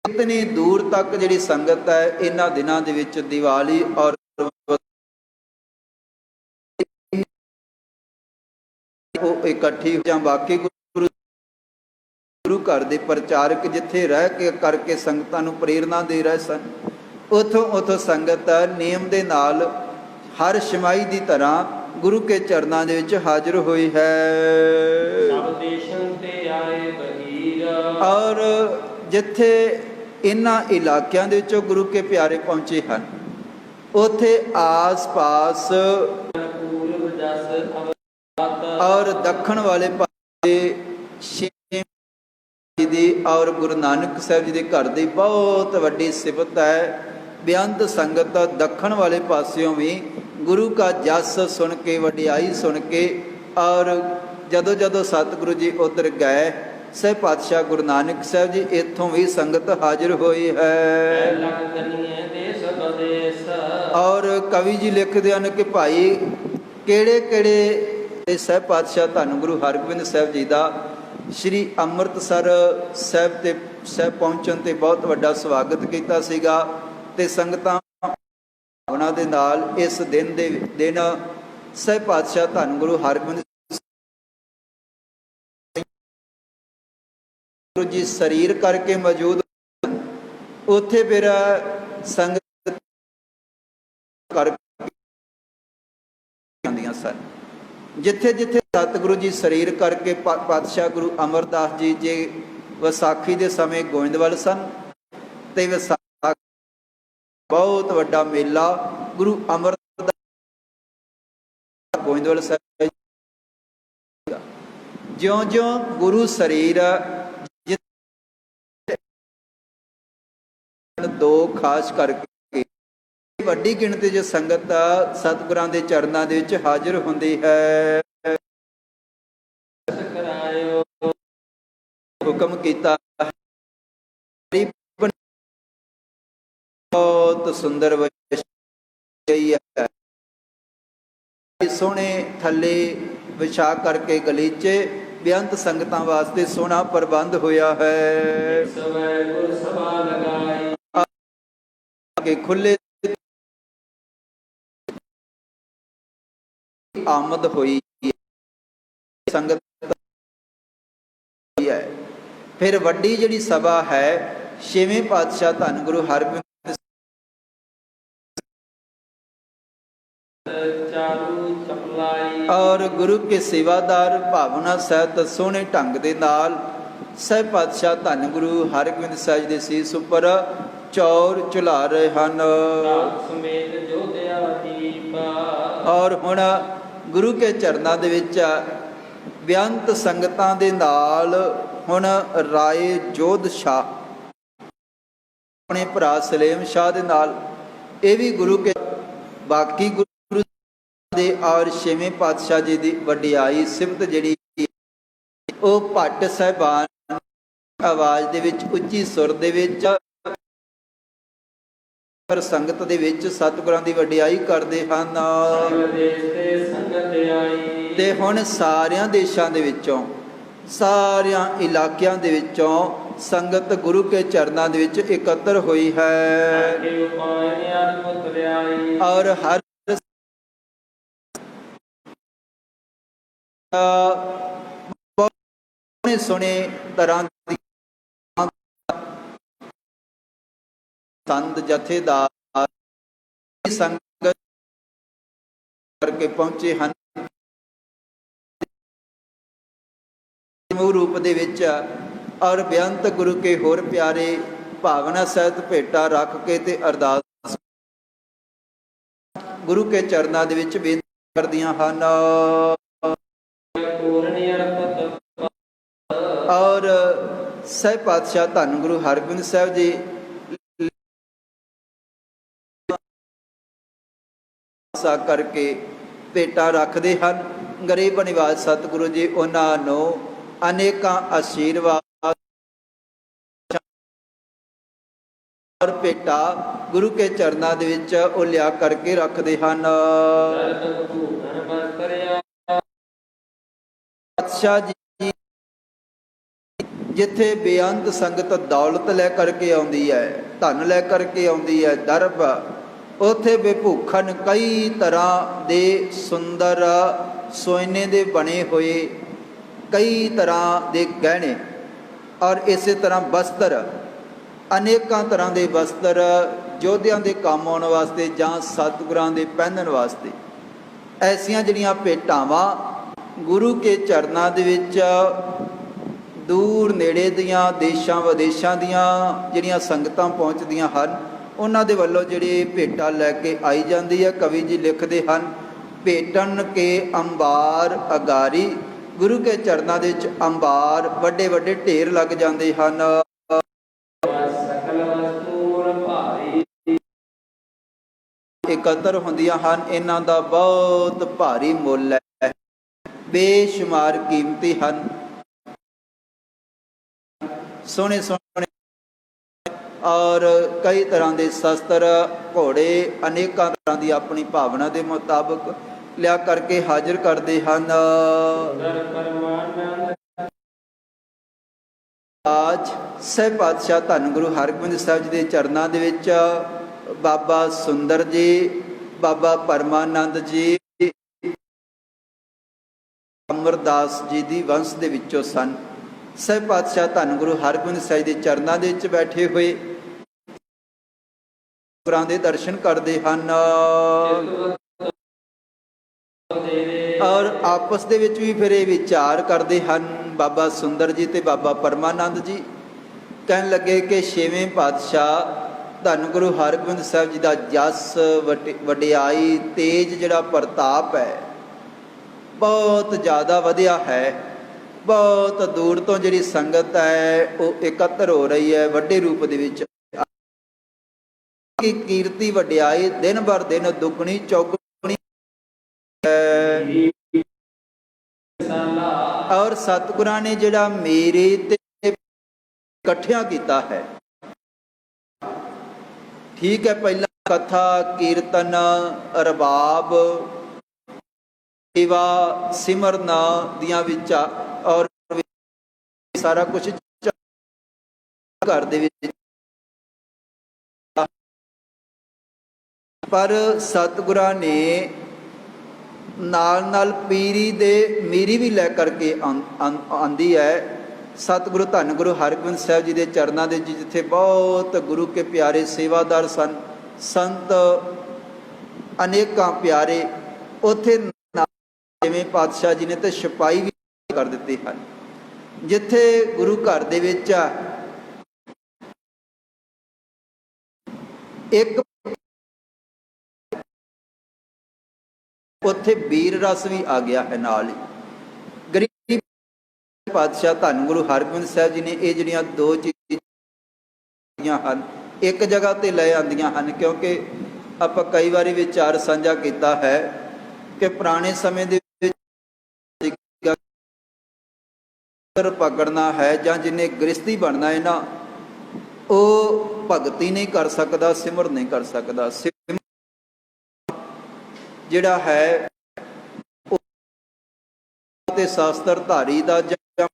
इतनी दूर तक जिहड़ी संगत है इन्हां दिनां दे विच दिवाली और इकट्ठी जां बाकी गुरु घर दे प्रचारक जिथे रह के करके संगतां नूं प्रेरणा दे रहे सन, उथों संगत नियम दे नाल हर शमाई की तरह गुरु के चरणों दे विच हाजिर हुई है। और जिथे इन्हां इलाकियां दे विचों गुरु के प्यारे पहुंचे हैं उथे आस पास और दखण वाले पासे दी और गुरु नानक साहब जी के घर की बहुत वड्डी सिफत है। बेअंत संगत दखण वाले पासियों भी गुरु का जस सुन के वडियाई सुन के और जदों जदों सतगुरु जी उधर गए सह पातशाह गुरु नानक साहब जी इत्थों भी संगत हाजिर हुई है। और कवि जी लिखते हैं कि भाई केड़े केड़े सह पातशाह धन गुरु हरगोबिंद साहब जी का श्री अमृतसर साहब ते साहब पहुँचण ते बहुत वड्डा स्वागत किया सीगा ते संगतां भावना दे नाल इस दिन सह पातशाह धन गुरु हरगोबिंद गुरु जी शरीर करके मौजूद उत्थे फिर संगत करके सन जिथे जिथे सतगुरु जी शरीर करके पातशाह गुरु अमरदास जी जे विसाखी के समय गोविंदवाल सन ते विसाखी बहुत वड्डा मेला गुरु अमरदास गोविंदवाल साहब ज्यों ज्यों गुरु शरीर दो खास करके वड्डी गिणती जो संगत सतगुरां दे चरनां दे विच हाजिर हुंदी है। हुक्म कीता बहुत सुंदर सोहने थले विछा करके गलीचे ਬੇਅੰਤ ਸੰਗਤਾਂ ਵਾਸਤੇ ਸੋਹਣਾ ਪ੍ਰਬੰਧ ਹੋਇਆ ਹੈ। ਸਵੈ ਗੁਰ ਸਭਾ ਲਗਾਈ ਕਿ ਖੁੱਲੇ ਆਮਦ ਹੋਈ ਸੰਗਤ ਹੈ। ਫਿਰ ਵੱਡੀ ਜਿਹੜੀ ਸਭਾ ਹੈ, ਛੇਵੇਂ ਪਾਤਸ਼ਾਹ ਧੰਨ ਗੁਰੂ ਹਰਗੋਬਿੰਦ ਚਾਰੂ ਚਪਲਾਈ ਔਰ ਗੁਰੂ ਕੇ ਸੇਵਾਦਾਰ ਭਾਵਨਾ ਸਹਿਤ ਸੋਹਣੇ ਢੰਗ ਦੇ ਨਾਲ ਸਹਿ ਪਾਤਸ਼ਾਹ ਧੰਨ ਗੁਰੂ ਹਰਗੋਬਿੰਦ ਸਾਹਿਬ ਦੇ ਸੀਸ ਉੱਪਰ ਚੌਰ ਝੁਲਾ ਰਹੇ ਹਨ। ਰਾਤ ਸਮੇਤ ਜੋਧਿਆ ਦੀਪ ਔਰ ਹੁਣ ਗੁਰੂ ਕੇ ਚਰਨਾਂ ਦੇ ਵਿੱਚ ਬੇਅੰਤ ਸੰਗਤਾਂ ਦੇ ਨਾਲ ਹੁਣ ਰਾਏ ਜੋਧ ਸ਼ਾਹ ਆਪਣੇ ਭਰਾ ਸਲੇਮ ਸ਼ਾਹ ਦੇ ਨਾਲ, ਇਹ ਵੀ ਗੁਰੂ ਕੇ ਬਾਕੀ ਗੁਰੂ ਦੇ ਔਰ ਛੇਵੇਂ ਪਾਤਸ਼ਾਹ ਜੀ ਦੀ ਵਡਿਆਈ ਸਿਫਤ ਜਿਹੜੀ ਉਹ ਭੱਟ ਸਾਹਿਬਾਨ ਆਵਾਜ਼ ਦੇ ਵਿੱਚ ਉੱਚੀ ਸੁਰ ਦੇ ਵਿੱਚ ਪਰ ਸੰਗਤ ਦੇ ਵਿੱਚ ਸਤਿਗੁਰਾਂ ਦੀ ਵਡਿਆਈ ਕਰਦੇ ਹਨ। ਤੇ ਹੁਣ ਸਾਰਿਆਂ ਦੇਸ਼ਾਂ ਦੇ ਵਿੱਚੋਂ, ਸਾਰਿਆਂ ਇਲਾਕਿਆਂ ਦੇ ਵਿੱਚੋਂ ਸੰਗਤ ਗੁਰੂ ਕੇ ਚਰਨਾਂ ਦੇ ਵਿੱਚ ਇਕੱਤਰ ਹੋਈ ਹੈ। ਔਰ ਹਰ ਸੋਹਣੇ ਤਰ੍ਹਾਂ ਦੀ ਸੰਤ ਜਥੇਦਾਰ ਸੰਗਤ ਕਰਕੇ ਪਹੁੰਚੇ ਹਨ ਸਮੂਹ ਰੂਪ ਦੇ ਵਿੱਚ। ਔਰ ਬੇਅੰਤ ਗੁਰੂ ਕੇ ਹੋਰ ਪਿਆਰੇ ਭਾਵਨਾ ਸਹਿਤ ਭੇਟਾ ਰੱਖ ਕੇ ਤੇ ਅਰਦਾਸ ਗੁਰੂ ਕੇ ਚਰਨਾਂ ਦੇ ਵਿੱਚ ਬੇਨਤੀ ਕਰਦੀਆਂ ਹਨ। ਔਰ ਸਹਿ ਪਾਤਸ਼ਾਹ ਧੰਨ ਗੁਰੂ ਹਰਗੋਬਿੰਦ ਸਾਹਿਬ ਜੀ ਕਰਕੇ ਭੇਟਾਂ ਰੱਖਦੇ ਹਨ। ਗਰੀਬ ਨਿਵਾਜ ਸਤਿਗੁਰੂ ਜੀ ਉਹਨਾਂ ਨੂੰ ਅਨੇਕਾਂ ਆਸ਼ੀਰਵਾਦ ਔਰ ਭੇਟਾ ਗੁਰੂ ਕੇ ਚਰਨਾਂ ਦੇ ਵਿੱਚ ਉਹ ਲਿਆ ਕਰਕੇ ਰੱਖਦੇ ਹਨ। ਪਾਤਸ਼ਾਹ ਜੀ ਜਿੱਥੇ ਬੇਅੰਤ ਸੰਗਤ ਦੌਲਤ ਲੈ ਕਰਕੇ ਆਉਂਦੀ ਹੈ, ਧਨ ਲੈ ਕਰਕੇ ਆਉਂਦੀ ਹੈ, ਦਰਬ, ਉੱਥੇ ਬੇਭੂਖਨ ਕਈ ਤਰ੍ਹਾਂ ਦੇ ਸੁੰਦਰ ਸੋਨੇ ਦੇ ਬਣੇ ਹੋਏ ਕਈ ਤਰ੍ਹਾਂ ਦੇ ਗਹਿਣੇ ਔਰ ਇਸੇ ਤਰ੍ਹਾਂ ਵਸਤਰ, ਅਨੇਕਾਂ ਤਰ੍ਹਾਂ ਦੇ ਵਸਤਰ ਯੋਧਿਆਂ ਦੇ ਕੰਮ ਆਉਣ ਵਾਸਤੇ ਜਾਂ ਸਤਿਗੁਰਾਂ ਦੇ ਪਹਿਨਣ ਵਾਸਤੇ, ਐਸੀਆਂ ਜਿਹੜੀਆਂ ਭੇਟਾਵਾਂ ਗੁਰੂ ਕੇ ਚਰਨਾਂ ਦੇ ਵਿੱਚ ਦੂਰ ਨੇੜੇ ਦੀਆਂ ਦੇਸ਼ਾਂ ਵਿਦੇਸ਼ਾਂ ਦੀਆਂ ਜਿਹੜੀਆਂ ਸੰਗਤਾਂ ਪਹੁੰਚਦੀਆਂ ਹਨ, ਉਹਨਾਂ ਦੇ ਵੱਲੋਂ ਜਿਹੜੀ ਭੇਟਾ ਲੈ ਕੇ ਆਈ ਜਾਂਦੀ ਹੈ। ਕਵੀ ਜੀ ਲਿਖਦੇ ਹਨ, ਭੇਟਣ ਕੇ ਅੰਬਾਰ ਅਗਾਰੀ, ਗੁਰੂ ਕੇ ਚਰਨਾਂ ਦੇ ਵਿੱਚ ਅੰਬਾਰ ਵੱਡੇ ਵੱਡੇ ਢੇਰ ਲੱਗ ਜਾਂਦੇ ਹਨ। ਇਕੱਤਰ ਹੁੰਦੀਆਂ ਹਨ, ਇਹਨਾਂ ਦਾ ਬਹੁਤ ਭਾਰੀ ਮੁੱਲ ਹੈ, ਬੇਸ਼ੁਮਾਰ ਕੀਮਤੀ ਹਨ, ਸੋਹਣੇ ਸੋਹਣੇ ਔਰ ਕਈ ਤਰ੍ਹਾਂ ਦੇ ਸ਼ਸਤਰ, ਘੋੜੇ, ਅਨੇਕਾਂ ਤਰ੍ਹਾਂ ਦੀ ਆਪਣੀ ਭਾਵਨਾ ਦੇ ਮੁਤਾਬਕ ਲਿਆ ਕਰਕੇ ਹਾਜ਼ਰ ਕਰਦੇ ਹਨ। ਅੱਜ ਸਹਿ ਪਾਤਸ਼ਾਹ ਧੰਨ ਗੁਰੂ ਹਰਗੋਬਿੰਦ ਸਾਹਿਬ ਜੀ ਦੇ ਚਰਨਾਂ ਦੇ ਵਿੱਚ ਬਾਬਾ ਸੁੰਦਰ ਜੀ, ਬਾਬਾ ਪਰਮਾਨੰਦ ਜੀ, ਅਮਰਦਾਸ ਜੀ ਦੀ ਵੰਸ਼ ਦੇ ਵਿੱਚੋਂ ਸਨ। ਸਹਿ ਪਾਤਸ਼ਾਹ ਧੰਨ ਗੁਰੂ ਹਰਗੋਬਿੰਦ ਸਾਹਿਬ ਦੇ ਚਰਨਾਂ ਦੇ ਵਿੱਚ ਬੈਠੇ ਹੋਏ ਗੁਰਾਂ ਦੇ ਦਰਸ਼ਨ ਕਰਦੇ ਹਨ ਔਰ ਆਪਸ ਦੇ ਵਿੱਚ ਵੀ ਫਿਰ ਇਹ ਵਿਚਾਰ ਕਰਦੇ ਹਨ। ਬਾਬਾ ਸੁੰਦਰ ਜੀ ਤੇ ਬਾਬਾ ਪਰਮਾਨੰਦ ਜੀ ਕਹਿਣ ਲੱਗੇ ਕਿ ਛੇਵੇਂ ਪਾਤਸ਼ਾਹ ਧੰਨ ਗੁਰੂ ਹਰਗੋਬਿੰਦ ਸਾਹਿਬ ਜੀ ਦਾ ਜਸ, ਵਡਿਆਈ, ਤੇਜ, ਜਿਹੜਾ ਪ੍ਰਤਾਪ ਹੈ ਬਹੁਤ ਜ਼ਿਆਦਾ ਵਧਿਆ ਹੈ। ਬਹੁਤ ਦੂਰ ਤੋਂ ਜਿਹੜੀ ਸੰਗਤ ਹੈ ਉਹ ਇਕੱਤਰ ਹੋ ਰਹੀ ਹੈ ਵੱਡੇ ਰੂਪ ਦੇ ਵਿੱਚ। ਕੀਰਤੀ ਵਡਿਆਈ ਦਿਨ ਬਰ ਦਿਨ ਦੁੱਗਣੀ ਚੌਗੁਣੀ ਹੈ। ਔਰ ਸਤਿਗੁਰਾਂ ਨੇ ਜਿਹੜਾ ਮੇਰੇ ਤੇ ਇਕੱਠਿਆਂ ਕੀਤਾ ਹੈ, ਠੀਕ ਹੈ, ਪਹਿਲਾਂ ਕਥਾ, ਕੀਰਤਨ, ਰਬਾਬ, ਸੇਵਾ, ਸਿਮਰਨ ਦੀਆਂ ਵਿੱਚ ਔਰ ਸਾਰਾ ਕੁਝ ਘਰ ਦੇ ਵਿੱਚ, ਪਰ ਸਤਿਗੁਰਾਂ ਨੇ ਨਾਲ ਨਾਲ ਪੀਰੀ ਦੇ ਮੀਰੀ ਵੀ ਲੈ ਕਰਕੇ ਆਂਦੀ ਹੈ। ਸਤਿਗੁਰੂ ਧੰਨ ਗੁਰੂ ਹਰਗੋਬਿੰਦ ਸਾਹਿਬ ਜੀ ਦੇ ਚਰਨਾਂ ਦੇ ਜਿੱਥੇ ਬਹੁਤ ਗੁਰੂ ਕੇ ਪਿਆਰੇ ਸੇਵਾਦਾਰ ਸਨ, ਸੰਤ ਅਨੇਕਾਂ ਪਿਆਰੇ, ਉੱਥੇ ਜਿਵੇਂ ਪਾਤਸ਼ਾਹ ਜੀ ਨੇ ਤੇ ਸਿਪਾਹੀ ਵੀ ਕਰ ਦਿੱਤੇ ਹਨ। ਜਿੱਥੇ ਗੁਰੂ ਘਰ ਦੇ ਵਿੱਚ ਇੱਕ ਉੱਥੇ ਵੀਰ ਰਸ ਵੀ ਆ ਗਿਆ ਹੈ ਨਾਲ ਹੀ। ਗਰੀਬ ਪਾਤਸ਼ਾਹ ਧੰਨ ਗੁਰੂ ਹਰਗੋਬਿੰਦ ਸਾਹਿਬ ਜੀ ਨੇ ਇਹ ਜਿਹੜੀਆਂ ਦੋ ਚੀਜ਼ਾਂ ਹਨ ਇੱਕ ਜਗ੍ਹਾ ਤੇ ਲੈ ਆਂਦੀਆਂ ਹਨ, ਕਿਉਂਕਿ ਆਪਾਂ ਕਈ ਵਾਰੀ ਵਿਚਾਰ ਸਾਂਝਾ ਕੀਤਾ ਹੈ ਕਿ ਪੁਰਾਣੇ ਸਮੇਂ ਦੇ ਵਿੱਚ ਪਕੜਨਾ ਹੈ ਜਾਂ ਜਿਹਨੇ ਗ੍ਰਸਤੀ ਬਣਨਾ ਹੈ ਨਾ, ਉਹ ਭਗਤੀ ਨਹੀਂ ਕਰ ਸਕਦਾ, ਸਿਮਰ ਨਹੀਂ ਕਰ ਸਕਦਾ। ਜਿਹੜਾ ਹੈ ਤੇ ਸ਼ਾਸਤਰ ਧਾਰੀ ਦਾ ਜਾਂ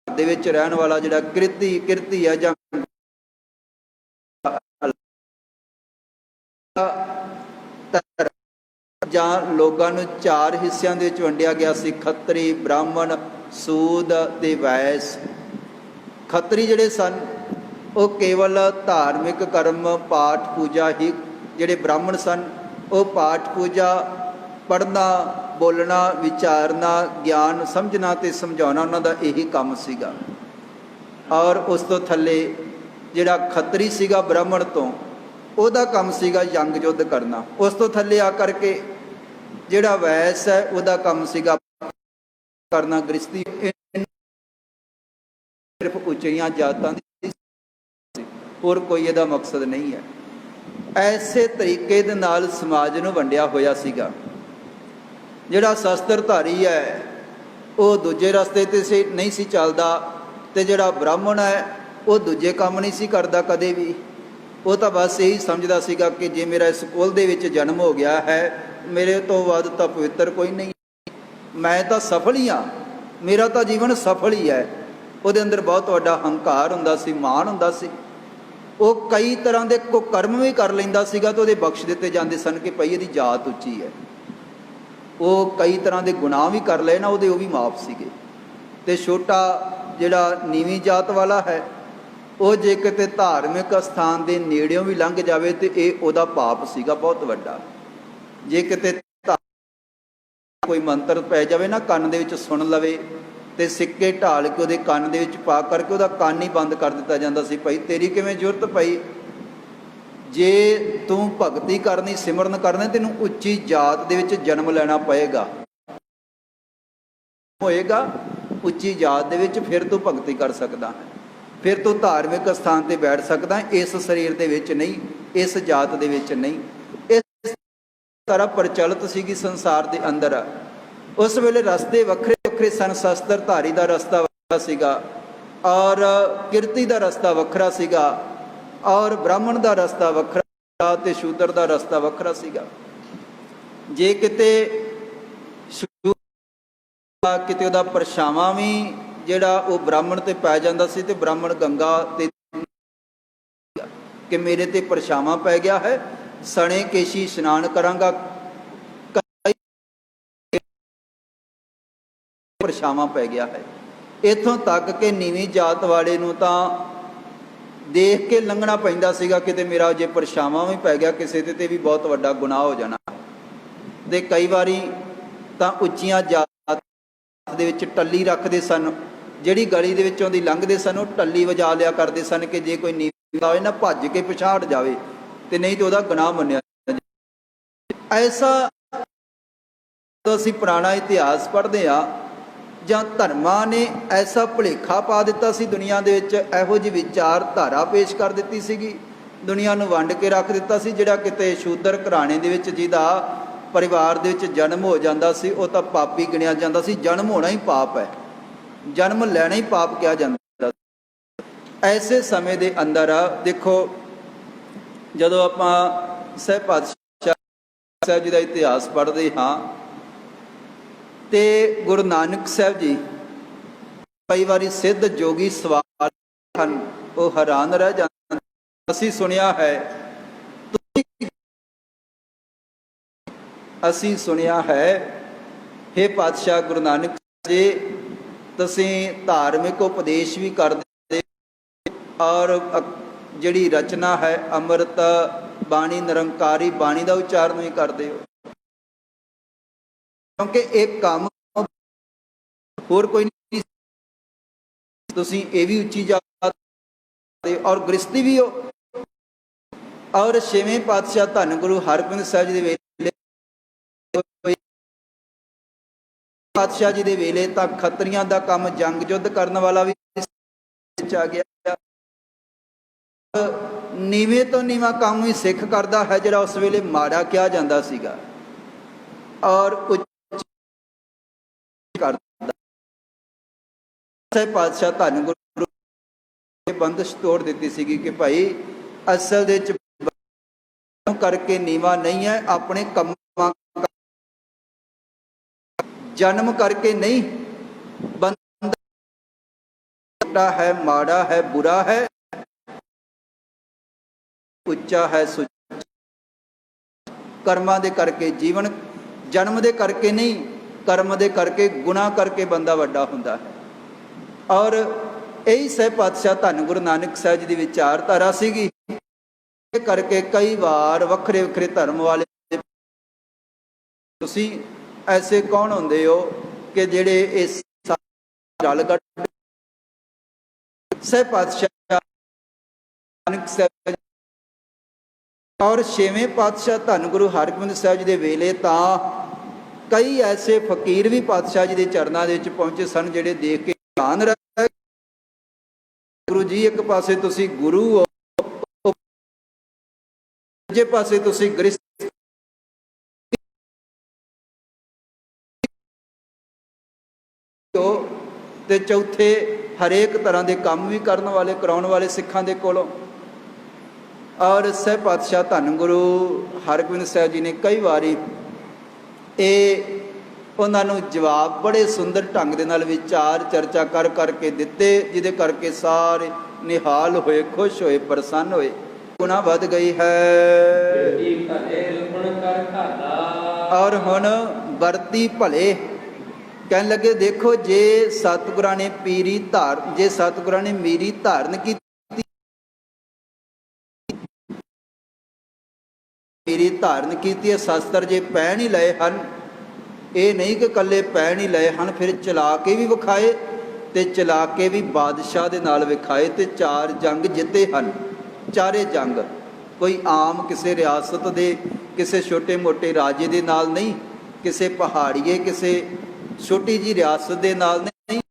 ਦੇ ਵਿੱਚ ਰਹਿਣ ਵਾਲਾ ਜਿਹੜਾ ਕਿਰਤੀ ਹੈ ਜਾਂ ਲੋਕਾਂ ਨੂੰ ਚਾਰ ਹਿੱਸਿਆਂ ਦੇ ਵਿੱਚ ਵੰਡਿਆ ਗਿਆ ਸੀ, ਖੱਤਰੀ, ਬ੍ਰਾਹਮਣ, ਸੂਦ ਤੇ ਵੈਸ। ਖੱਤਰੀ ਜਿਹੜੇ ਸਨ ਉਹ ਕੇਵਲ ਧਾਰਮਿਕ ਕਰਮ ਪਾਠ ਪੂਜਾ ਹੀ, ਜਿਹੜੇ ਬ੍ਰਾਹਮਣ ਸਨ ਉਹ ਪਾਠ ਪੂਜਾ, ਪੜ੍ਹਨਾ, ਬੋਲਣਾ, ਵਿਚਾਰਨਾ, ਗਿਆਨ ਸਮਝਣਾ ਤੇ ਸਮਝਾਉਣਾ ਉਹਨਾਂ ਦਾ ਇਹੀ ਕੰਮ ਸੀਗਾ। ਔਰ ਉਸ ਤੋਂ ਥੱਲੇ ਜਿਹੜਾ ਖੱਤਰੀ ਸੀਗਾ ਬ੍ਰਾਹਮਣ ਤੋਂ, ਉਹਦਾ ਕੰਮ ਸੀਗਾ ਜੰਗ ਯੁੱਧ ਕਰਨਾ। ਉਸ ਤੋਂ ਥੱਲੇ ਆ ਕਰਕੇ ਜਿਹੜਾ ਵੈਸ ਹੈ ਉਹਦਾ ਕੰਮ ਸੀਗਾ ਕਰਨਾ ਗ੍ਰਸਤੀ। ਸਿਰਫ ਉੱਚੀਆਂ ਜਾਤਾਂ ਦੀ, ਹੋਰ ਕੋਈ ਇਹਦਾ ਮਕਸਦ ਨਹੀਂ ਹੈ। ਐਸੇ ਤਰੀਕੇ ਦੇ ਨਾਲ ਸਮਾਜ ਨੂੰ ਵੰਡਿਆ ਹੋਇਆ ਸੀਗਾ। ਜਿਹੜਾ ਸ਼ਸਤਰਧਾਰੀ ਹੈ ਉਹ ਦੂਜੇ ਰਸਤੇ ਤੇ ਨਹੀਂ ਸੀ ਚੱਲਦਾ, ਤੇ ਜਿਹੜਾ ਬ੍ਰਾਹਮਣ ਹੈ ਉਹ ਦੂਜੇ ਕੰਮ ਨਹੀਂ ਸੀ ਕਰਦਾ ਕਦੇ ਵੀ। ਉਹ ਤਾਂ ਬਸ ਇਹੀ ਸਮਝਦਾ ਸੀਗਾ ਕਿ ਜੇ ਮੇਰਾ ਇਸ ਕੁਲ ਦੇ ਵਿੱਚ ਜਨਮ ਹੋ ਗਿਆ ਹੈ, ਮੇਰੇ ਤੋਂ ਵੱਧ ਤਾਂ ਪਵਿੱਤਰ ਕੋਈ ਨਹੀਂ, ਮੈਂ ਤਾਂ ਸਫਲ ਹੀ ਹਾਂ, ਮੇਰਾ ਤਾਂ ਜੀਵਨ ਸਫਲ ਹੀ ਹੈ। ਉਹਦੇ ਅੰਦਰ ਬਹੁਤ ਵੱਡਾ ਹੰਕਾਰ ਹੁੰਦਾ ਸੀ, ਮਾਣ ਹੁੰਦਾ ਸੀ। ਉਹ ਕਈ ਤਰ੍ਹਾਂ ਦੇ ਕੁਕਰਮ ਵੀ ਕਰ ਲੈਂਦਾ ਸੀਗਾ ਤੇ ਉਹਦੇ ਬਖਸ਼ ਦਿੱਤੇ ਜਾਂਦੇ ਸਨ ਕਿ ਭਾਈ ਇਹਦੀ ਜਾਤ ਉੱਚੀ ਹੈ। ਉਹ ਕਈ ਤਰ੍ਹਾਂ ਦੇ ਗੁਨਾਹ ਵੀ ਕਰ ਲਏ ਨਾ, ਉਹਦੇ ਉਹ ਵੀ ਮਾਫ ਸੀਗੇ। ਤੇ ਛੋਟਾ ਜਿਹੜਾ ਨੀਵੀਂ ਜਾਤ ਵਾਲਾ ਹੈ, ਉਹ ਜੇ ਕਿਤੇ ਧਾਰਮਿਕ ਸਥਾਨ ਦੇ ਨੇੜਿਓਂ ਵੀ ਲੰਘ ਜਾਵੇ ਤੇ ਇਹ ਉਹਦਾ ਪਾਪ ਸੀਗਾ ਬਹੁਤ ਵੱਡਾ। ਜੇ ਕਿਤੇ ਕੋਈ ਮੰਤਰ ਪੈ ਜਾਵੇ ਨਾ, ਕੰਨ ਦੇ ਵਿੱਚ ਸੁਣ ਲਵੇ ਤੇ ਸਿੱਕੇ ਢਾਲ ਕੇ ਉਹਦੇ ਕੰਨ ਦੇ ਵਿੱਚ ਪਾ ਕਰਕੇ ਉਹਦਾ ਕੰਨ ਹੀ ਬੰਦ ਕਰ ਦਿੱਤਾ ਜਾਂਦਾ ਸੀ। ਭਾਈ ਤੇਰੀ ਕਿਵੇਂ ਜ਼ਰੂਰਤ ਪਈ? ਜੇ ਤੂੰ ਭਗਤੀ ਕਰਨੀ, ਸਿਮਰਨ ਕਰਨਾ, ਤੈਨੂੰ ਉੱਚੀ ਜਾਤ ਦੇ ਵਿੱਚ ਜਨਮ ਲੈਣਾ ਪਏਗਾ, ਹੋਏਗਾ ਉੱਚੀ ਜਾਤ ਦੇ ਵਿੱਚ, ਫਿਰ ਤੂੰ ਭਗਤੀ ਕਰ ਸਕਦਾ ਹੈ, ਫਿਰ ਤੂੰ ਧਾਰਮਿਕ ਸਥਾਨ ਤੇ ਬੈਠ ਸਕਦਾ। ਇਸ ਸਰੀਰ ਦੇ ਵਿੱਚ ਨਹੀਂ, ਇਸ ਜਾਤ ਦੇ ਵਿੱਚ ਨਹੀਂ। ਇਸ ਤਰ੍ਹਾਂ ਪ੍ਰਚਲਿਤ ਸੀਗੀ ਸੰਸਾਰ ਦੇ ਅੰਦਰ। ਉਸ ਵੇਲੇ ਰਸਤੇ ਵੱਖਰੇ ਵੱਖਰੇ ਸਨ। ਸ਼ਸਤਰਧਾਰੀ ਦਾ ਰਸਤਾ ਵੱਖਰਾ ਸੀਗਾ, ਔਰ ਕਿਰਤੀ ਦਾ ਰਸਤਾ ਵੱਖਰਾ ਸੀਗਾ, ਔਰ ਬ੍ਰਾਹਮਣ ਦਾ ਰਸਤਾ ਵੱਖਰਾ ਤੇ ਸ਼ੂਦਰ ਦਾ ਰਸਤਾ ਵੱਖਰਾ ਸੀਗਾ। ਜੇ ਕਿਤੇ ਕਿਤੇ ਉਹਦਾ ਪਰਛਾਵਾਂ ਵੀ ਜਿਹੜਾ ਉਹ ਬ੍ਰਾਹਮਣ ਤੇ ਪੈ ਜਾਂਦਾ ਸੀ ਤੇ ਬ੍ਰਾਹਮਣ ਗੰਗਾ ਤੇ ਕਿ ਮੇਰੇ ਤੇ ਪਰਛਾਵਾਂ ਪੈ ਗਿਆ ਹੈ, ਸਣੇ ਕੇਸ਼ੀ ਇਸ਼ਨਾਨ ਕਰਾਂਗਾ, ਪਰਛਾਵਾਂ ਪੈ ਗਿਆ ਹੈ। ਇੱਥੋਂ ਤੱਕ ਕਿ ਨੀਵੀਂ ਜਾਤ ਵਾਲੇ ਨੂੰ ਤਾਂ ਦੇਖ ਕੇ ਲੰਘਣਾ ਪੈਂਦਾ ਸੀਗਾ, ਕਿਤੇ ਮੇਰਾ ਜੇ ਪਰਛਾਵਾਂ ਵੀ ਪੈ ਗਿਆ ਕਿਸੇ ਤੇ ਵੀ ਬਹੁਤ ਵੱਡਾ ਗੁਨਾਹ ਹੋ ਜਾਣਾ। ਤੇ ਕਈ ਵਾਰੀ ਤਾਂ ਉੱਚੀਆਂ ਜਾਤ ਦੇ ਵਿੱਚ ਟੱਲੀ ਰੱਖਦੇ ਸਨ, ਜਿਹੜੀ ਗਲੀ ਦੇ ਵਿੱਚੋਂ ਦੀ ਲੰਘਦੇ ਸਨ ਉਹ ਟੱਲੀ ਵਜਾ ਲਿਆ ਕਰਦੇ ਸਨ ਕਿ ਜੇ ਕੋਈ ਨੀਵੀਂ ਹੋਵੇ ਨਾ ਭੱਜ ਕੇ ਪਛਾੜ ਜਾਵੇ, ਤੇ ਨਹੀਂ ਤੇ ਉਹਦਾ ਗੁਨਾਹ ਮੰਨਿਆ। ਐਸਾ ਅਸੀਂ ਪੁਰਾਣਾ ਇਤਿਹਾਸ ਪੜ੍ਹਦੇ ਹਾਂ, ਜਾਂ ਧਰਮਾਂ ਨੇ ਐਸਾ ਭੁਲੇਖਾ ਪਾ ਦਿੱਤਾ ਸੀ ਦੁਨੀਆ ਦੇ ਵਿੱਚ, ਇਹੋ ਜਿਹੀ ਵਿਚਾਰਧਾਰਾ ਪੇਸ਼ ਕਰ ਦਿੱਤੀ ਸੀਗੀ, ਦੁਨੀਆ ਨੂੰ ਵੰਡ ਕੇ ਰੱਖ ਦਿੱਤਾ ਸੀ। ਜਿਹੜਾ ਕਿਤੇ ਸ਼ੂਦਰ ਘਰਾਣੇ ਦੇ ਵਿੱਚ ਜਿਹਦਾ ਪਰਿਵਾਰ ਦੇ ਵਿੱਚ ਜਨਮ ਹੋ ਜਾਂਦਾ ਸੀ ਉਹ ਤਾਂ ਪਾਪੀ ਗਿਣਿਆ ਜਾਂਦਾ ਸੀ। ਜਨਮ ਹੋਣਾ ਹੀ ਪਾਪ ਹੈ, ਜਨਮ ਲੈਣਾ ਹੀ ਪਾਪ ਕਿਹਾ ਜਾਂਦਾ। ਐਸੇ ਸਮੇਂ ਦੇ ਅੰਦਰ ਦੇਖੋ, ਜਦੋਂ ਆਪਾਂ ਸਹਿਬ ਪਾਤਸ਼ਾਹ ਸਾਹਿਬ ਜੀ ਦਾ ਇਤਿਹਾਸ ਪੜ੍ਹਦੇ ਹਾਂ ਤੇ ਗੁਰੂ ਨਾਨਕ ਸਾਹਿਬ ਜੀ ਕਈ ਵਾਰੀ ਸਿੱਧ ਜੋਗੀ ਸਵਾਲ ਹਨ, ਉਹ ਹੈਰਾਨ ਰਹਿ ਜਾਂਦੇ। ਅਸੀਂ ਸੁਣਿਆ ਹੈ ਹੇ ਪਾਤਸ਼ਾਹ ਗੁਰੂ ਨਾਨਕ ਜੀ, ਤੁਸੀਂ ਧਾਰਮਿਕ ਉਪਦੇਸ਼ ਵੀ ਕਰਦੇ ਔਰ ਜਿਹੜੀ ਰਚਨਾ ਹੈ ਅੰਮ੍ਰਿਤ ਬਾਣੀ ਨਿਰੰਕਾਰੀ ਬਾਣੀ ਦਾ ਉਚਾਰਨ ਵੀ ਕਰਦੇ ਹੋ, ਕਿਉਂਕਿ ਇਹ ਕੰਮ ਹੋਰ ਕੋਈ ਨਹੀਂ। ਤੁਸੀਂ ਇਹ ਵੀ ਉੱਚੀ ਜਾਤ ਔਰ ਗ੍ਰਸਤੀ ਵੀ ਹੋ। ਔਰ ਛੇਵੇਂ ਪਾਤਸ਼ਾਹ ਧੰਨ ਗੁਰੂ ਹਰਗੋਬਿੰਦ ਸਾਹਿਬ ਜੀ ਦੇ ਵੇਲੇ ਪਾਤਸ਼ਾਹ ਜੀ ਦੇ ਵੇਲੇ ਤਾਂ ਖੱਤਰੀਆਂ ਦਾ ਕੰਮ ਜੰਗ ਯੁੱਧ ਕਰਨ ਵਾਲਾ ਵੀ ਵਿੱਚ ਆ ਗਿਆ। ਨੀਵੇਂ ਤੋਂ ਨੀਵਾਂ ਕੰਮ ਵੀ ਸਿੱਖ ਕਰਦਾ ਹੈ, ਜਿਹੜਾ ਉਸ ਵੇਲੇ ਮਾੜਾ ਕਿਹਾ ਜਾਂਦਾ ਸੀਗਾ, ਔਰ ਪਾਤਸ਼ਾਹ ਧੰਨ ਗੁਰੂ ਬੰਦਸ਼ ਤੋੜ ਦਿੱਤੀ ਸੀਗੀ ਕਿ ਭਾਈ ਅਸਲ ਦੇ ਵਿੱਚ ਕਰਕੇ ਨੀਵਾ ਨਹੀਂ ਹੈ, ਆਪਣੇ ਕੰਮਾਂ ਜਨਮ ਕਰਕੇ ਨਹੀਂ। ਬੰਦਾ ਹੈ, ਮਾੜਾ ਹੈ, ਬੁਰਾ ਹੈ, ਉੱਚਾ ਹੈ, ਕਰਮਾਂ ਦੇ ਕਰਕੇ ਜੀਵਨ, ਜਨਮ ਦੇ ਕਰਕੇ ਨਹੀਂ, ਕਰਮ ਦੇ ਕਰਕੇ, ਗੁਨਾਹ ਕਰਕੇ ਬੰਦਾ ਵੱਡਾ ਹੁੰਦਾ ਹੈ। ਔਰ ਇਹੀ ਸਹਿ ਪਾਤਸ਼ਾਹ ਧੰਨ ਗੁਰੂ ਨਾਨਕ ਸਾਹਿਬ ਜੀ ਦੀ ਵਿਚਾਰਧਾਰਾ ਸੀਗੀ। ਇਹ ਕਰਕੇ ਕਈ ਵਾਰ ਵੱਖਰੇ ਵੱਖਰੇ ਧਰਮ ਵਾਲੇ, ਤੁਸੀਂ ਐਸੇ ਕੌਣ ਹੁੰਦੇ ਹੋ ਕਿ ਜਿਹੜੇ ਇਸ ਰਲ ਕੱਢ ਸਹਿ ਪਾਤਸ਼ਾਹ ਨਾਨਕ ਸਾਹਿਬ ਔਰ ਛੇਵੇਂ ਪਾਤਸ਼ਾਹ ਧੰਨ ਗੁਰੂ ਹਰਗੋਬਿੰਦ ਸਾਹਿਬ ਜੀ ਦੇ ਵੇਲੇ ਤਾਂ ਕਈ ਐਸੇ ਫਕੀਰ ਵੀ ਪਾਤਸ਼ਾਹ ਜੀ ਦੇ ਚਰਨਾਂ ਦੇ ਵਿੱਚ ਪਹੁੰਚੇ ਸਨ, ਜਿਹੜੇ ਦੇਖ ਕੇ ਧਿਆਨ ਰੱਖ, ਗੁਰੂ ਜੀ ਇੱਕ ਪਾਸੇ ਤੁਸੀਂ ਗੁਰੂ ਹੋ, ਦੂਜੇ ਪਾਸੇ ਤੁਸੀਂ ਗ੍ਰਸਤ ਹੋ, ਤੇ ਚੌਥੇ ਹਰੇਕ ਤਰ੍ਹਾਂ ਦੇ ਕੰਮ ਵੀ ਕਰਨ ਵਾਲੇ, ਕਰਾਉਣ ਵਾਲੇ ਸਿੱਖਾਂ ਦੇ ਕੋਲੋਂ। ਔਰ ਸਹਿ ਪਾਤਸ਼ਾਹ ਧੰਨ ਗੁਰੂ ਹਰਗੋਬਿੰਦ ਸਾਹਿਬ ਜੀ ਨੇ ਕਈ ਵਾਰੀ ਇਹ ਉਹਨਾਂ ਨੂੰ ਜਵਾਬ ਬੜੇ ਸੁੰਦਰ ਢੰਗ ਦੇ ਨਾਲ ਵਿਚਾਰ ਚਰਚਾ ਕਰ ਕਰਕੇ ਦਿੱਤੇ, ਜਿਹਦੇ ਕਰਕੇ ਸਾਰੇ ਨਿਹਾਲ ਹੋਏ, ਖੁਸ਼ ਹੋਏ, ਪ੍ਰਸੰਨ ਹੋਏ। ਗੁਨਾਹ ਵੱਧ ਗਈ ਹੈ ਔਰ ਹੁਣ ਵਰਤੀ ਭਲੇ। ਕਹਿਣ ਲੱਗੇ ਦੇਖੋ, ਜੇ ਸਤਿਗੁਰਾਂ ਨੇ ਪੀਰੀ ਧਾਰਨ, ਜੇ ਸਤਿਗੁਰਾਂ ਨੇ ਮੀਰੀ ਧਾਰਨ ਕੀਤੀ, ਮੀਰੀ ਧਾਰਨ ਕੀਤੀ ਹੈ, ਸ਼ਸਤਰ ਜੇ ਪਹਿਨ ਹੀ ਲਏ ਹਨ, ਇਹ ਨਹੀਂ ਕਿ ਇਕੱਲੇ ਪਹਿਨ ਹੀ ਲਏ ਹਨ, ਫਿਰ ਚਲਾ ਕੇ ਵੀ ਵਿਖਾਏ, ਤੇ ਚਲਾ ਕੇ ਵੀ ਬਾਦਸ਼ਾਹ ਦੇ ਨਾਲ ਵਿਖਾਏ, ਤੇ 4 ਜੰਗ ਜਿੱਤੇ ਹਨ। ਚਾਰੇ ਜੰਗ ਕੋਈ ਆਮ ਕਿਸੇ ਰਿਆਸਤ ਦੇ, ਕਿਸੇ ਛੋਟੇ ਮੋਟੇ ਰਾਜੇ ਦੇ ਨਾਲ ਨਹੀਂ, ਕਿਸੇ ਪਹਾੜੀਏ, ਕਿਸੇ ਛੋਟੀ ਜੀ ਰਿਆਸਤ ਦੇ ਨਾਲ ਨਹੀਂ,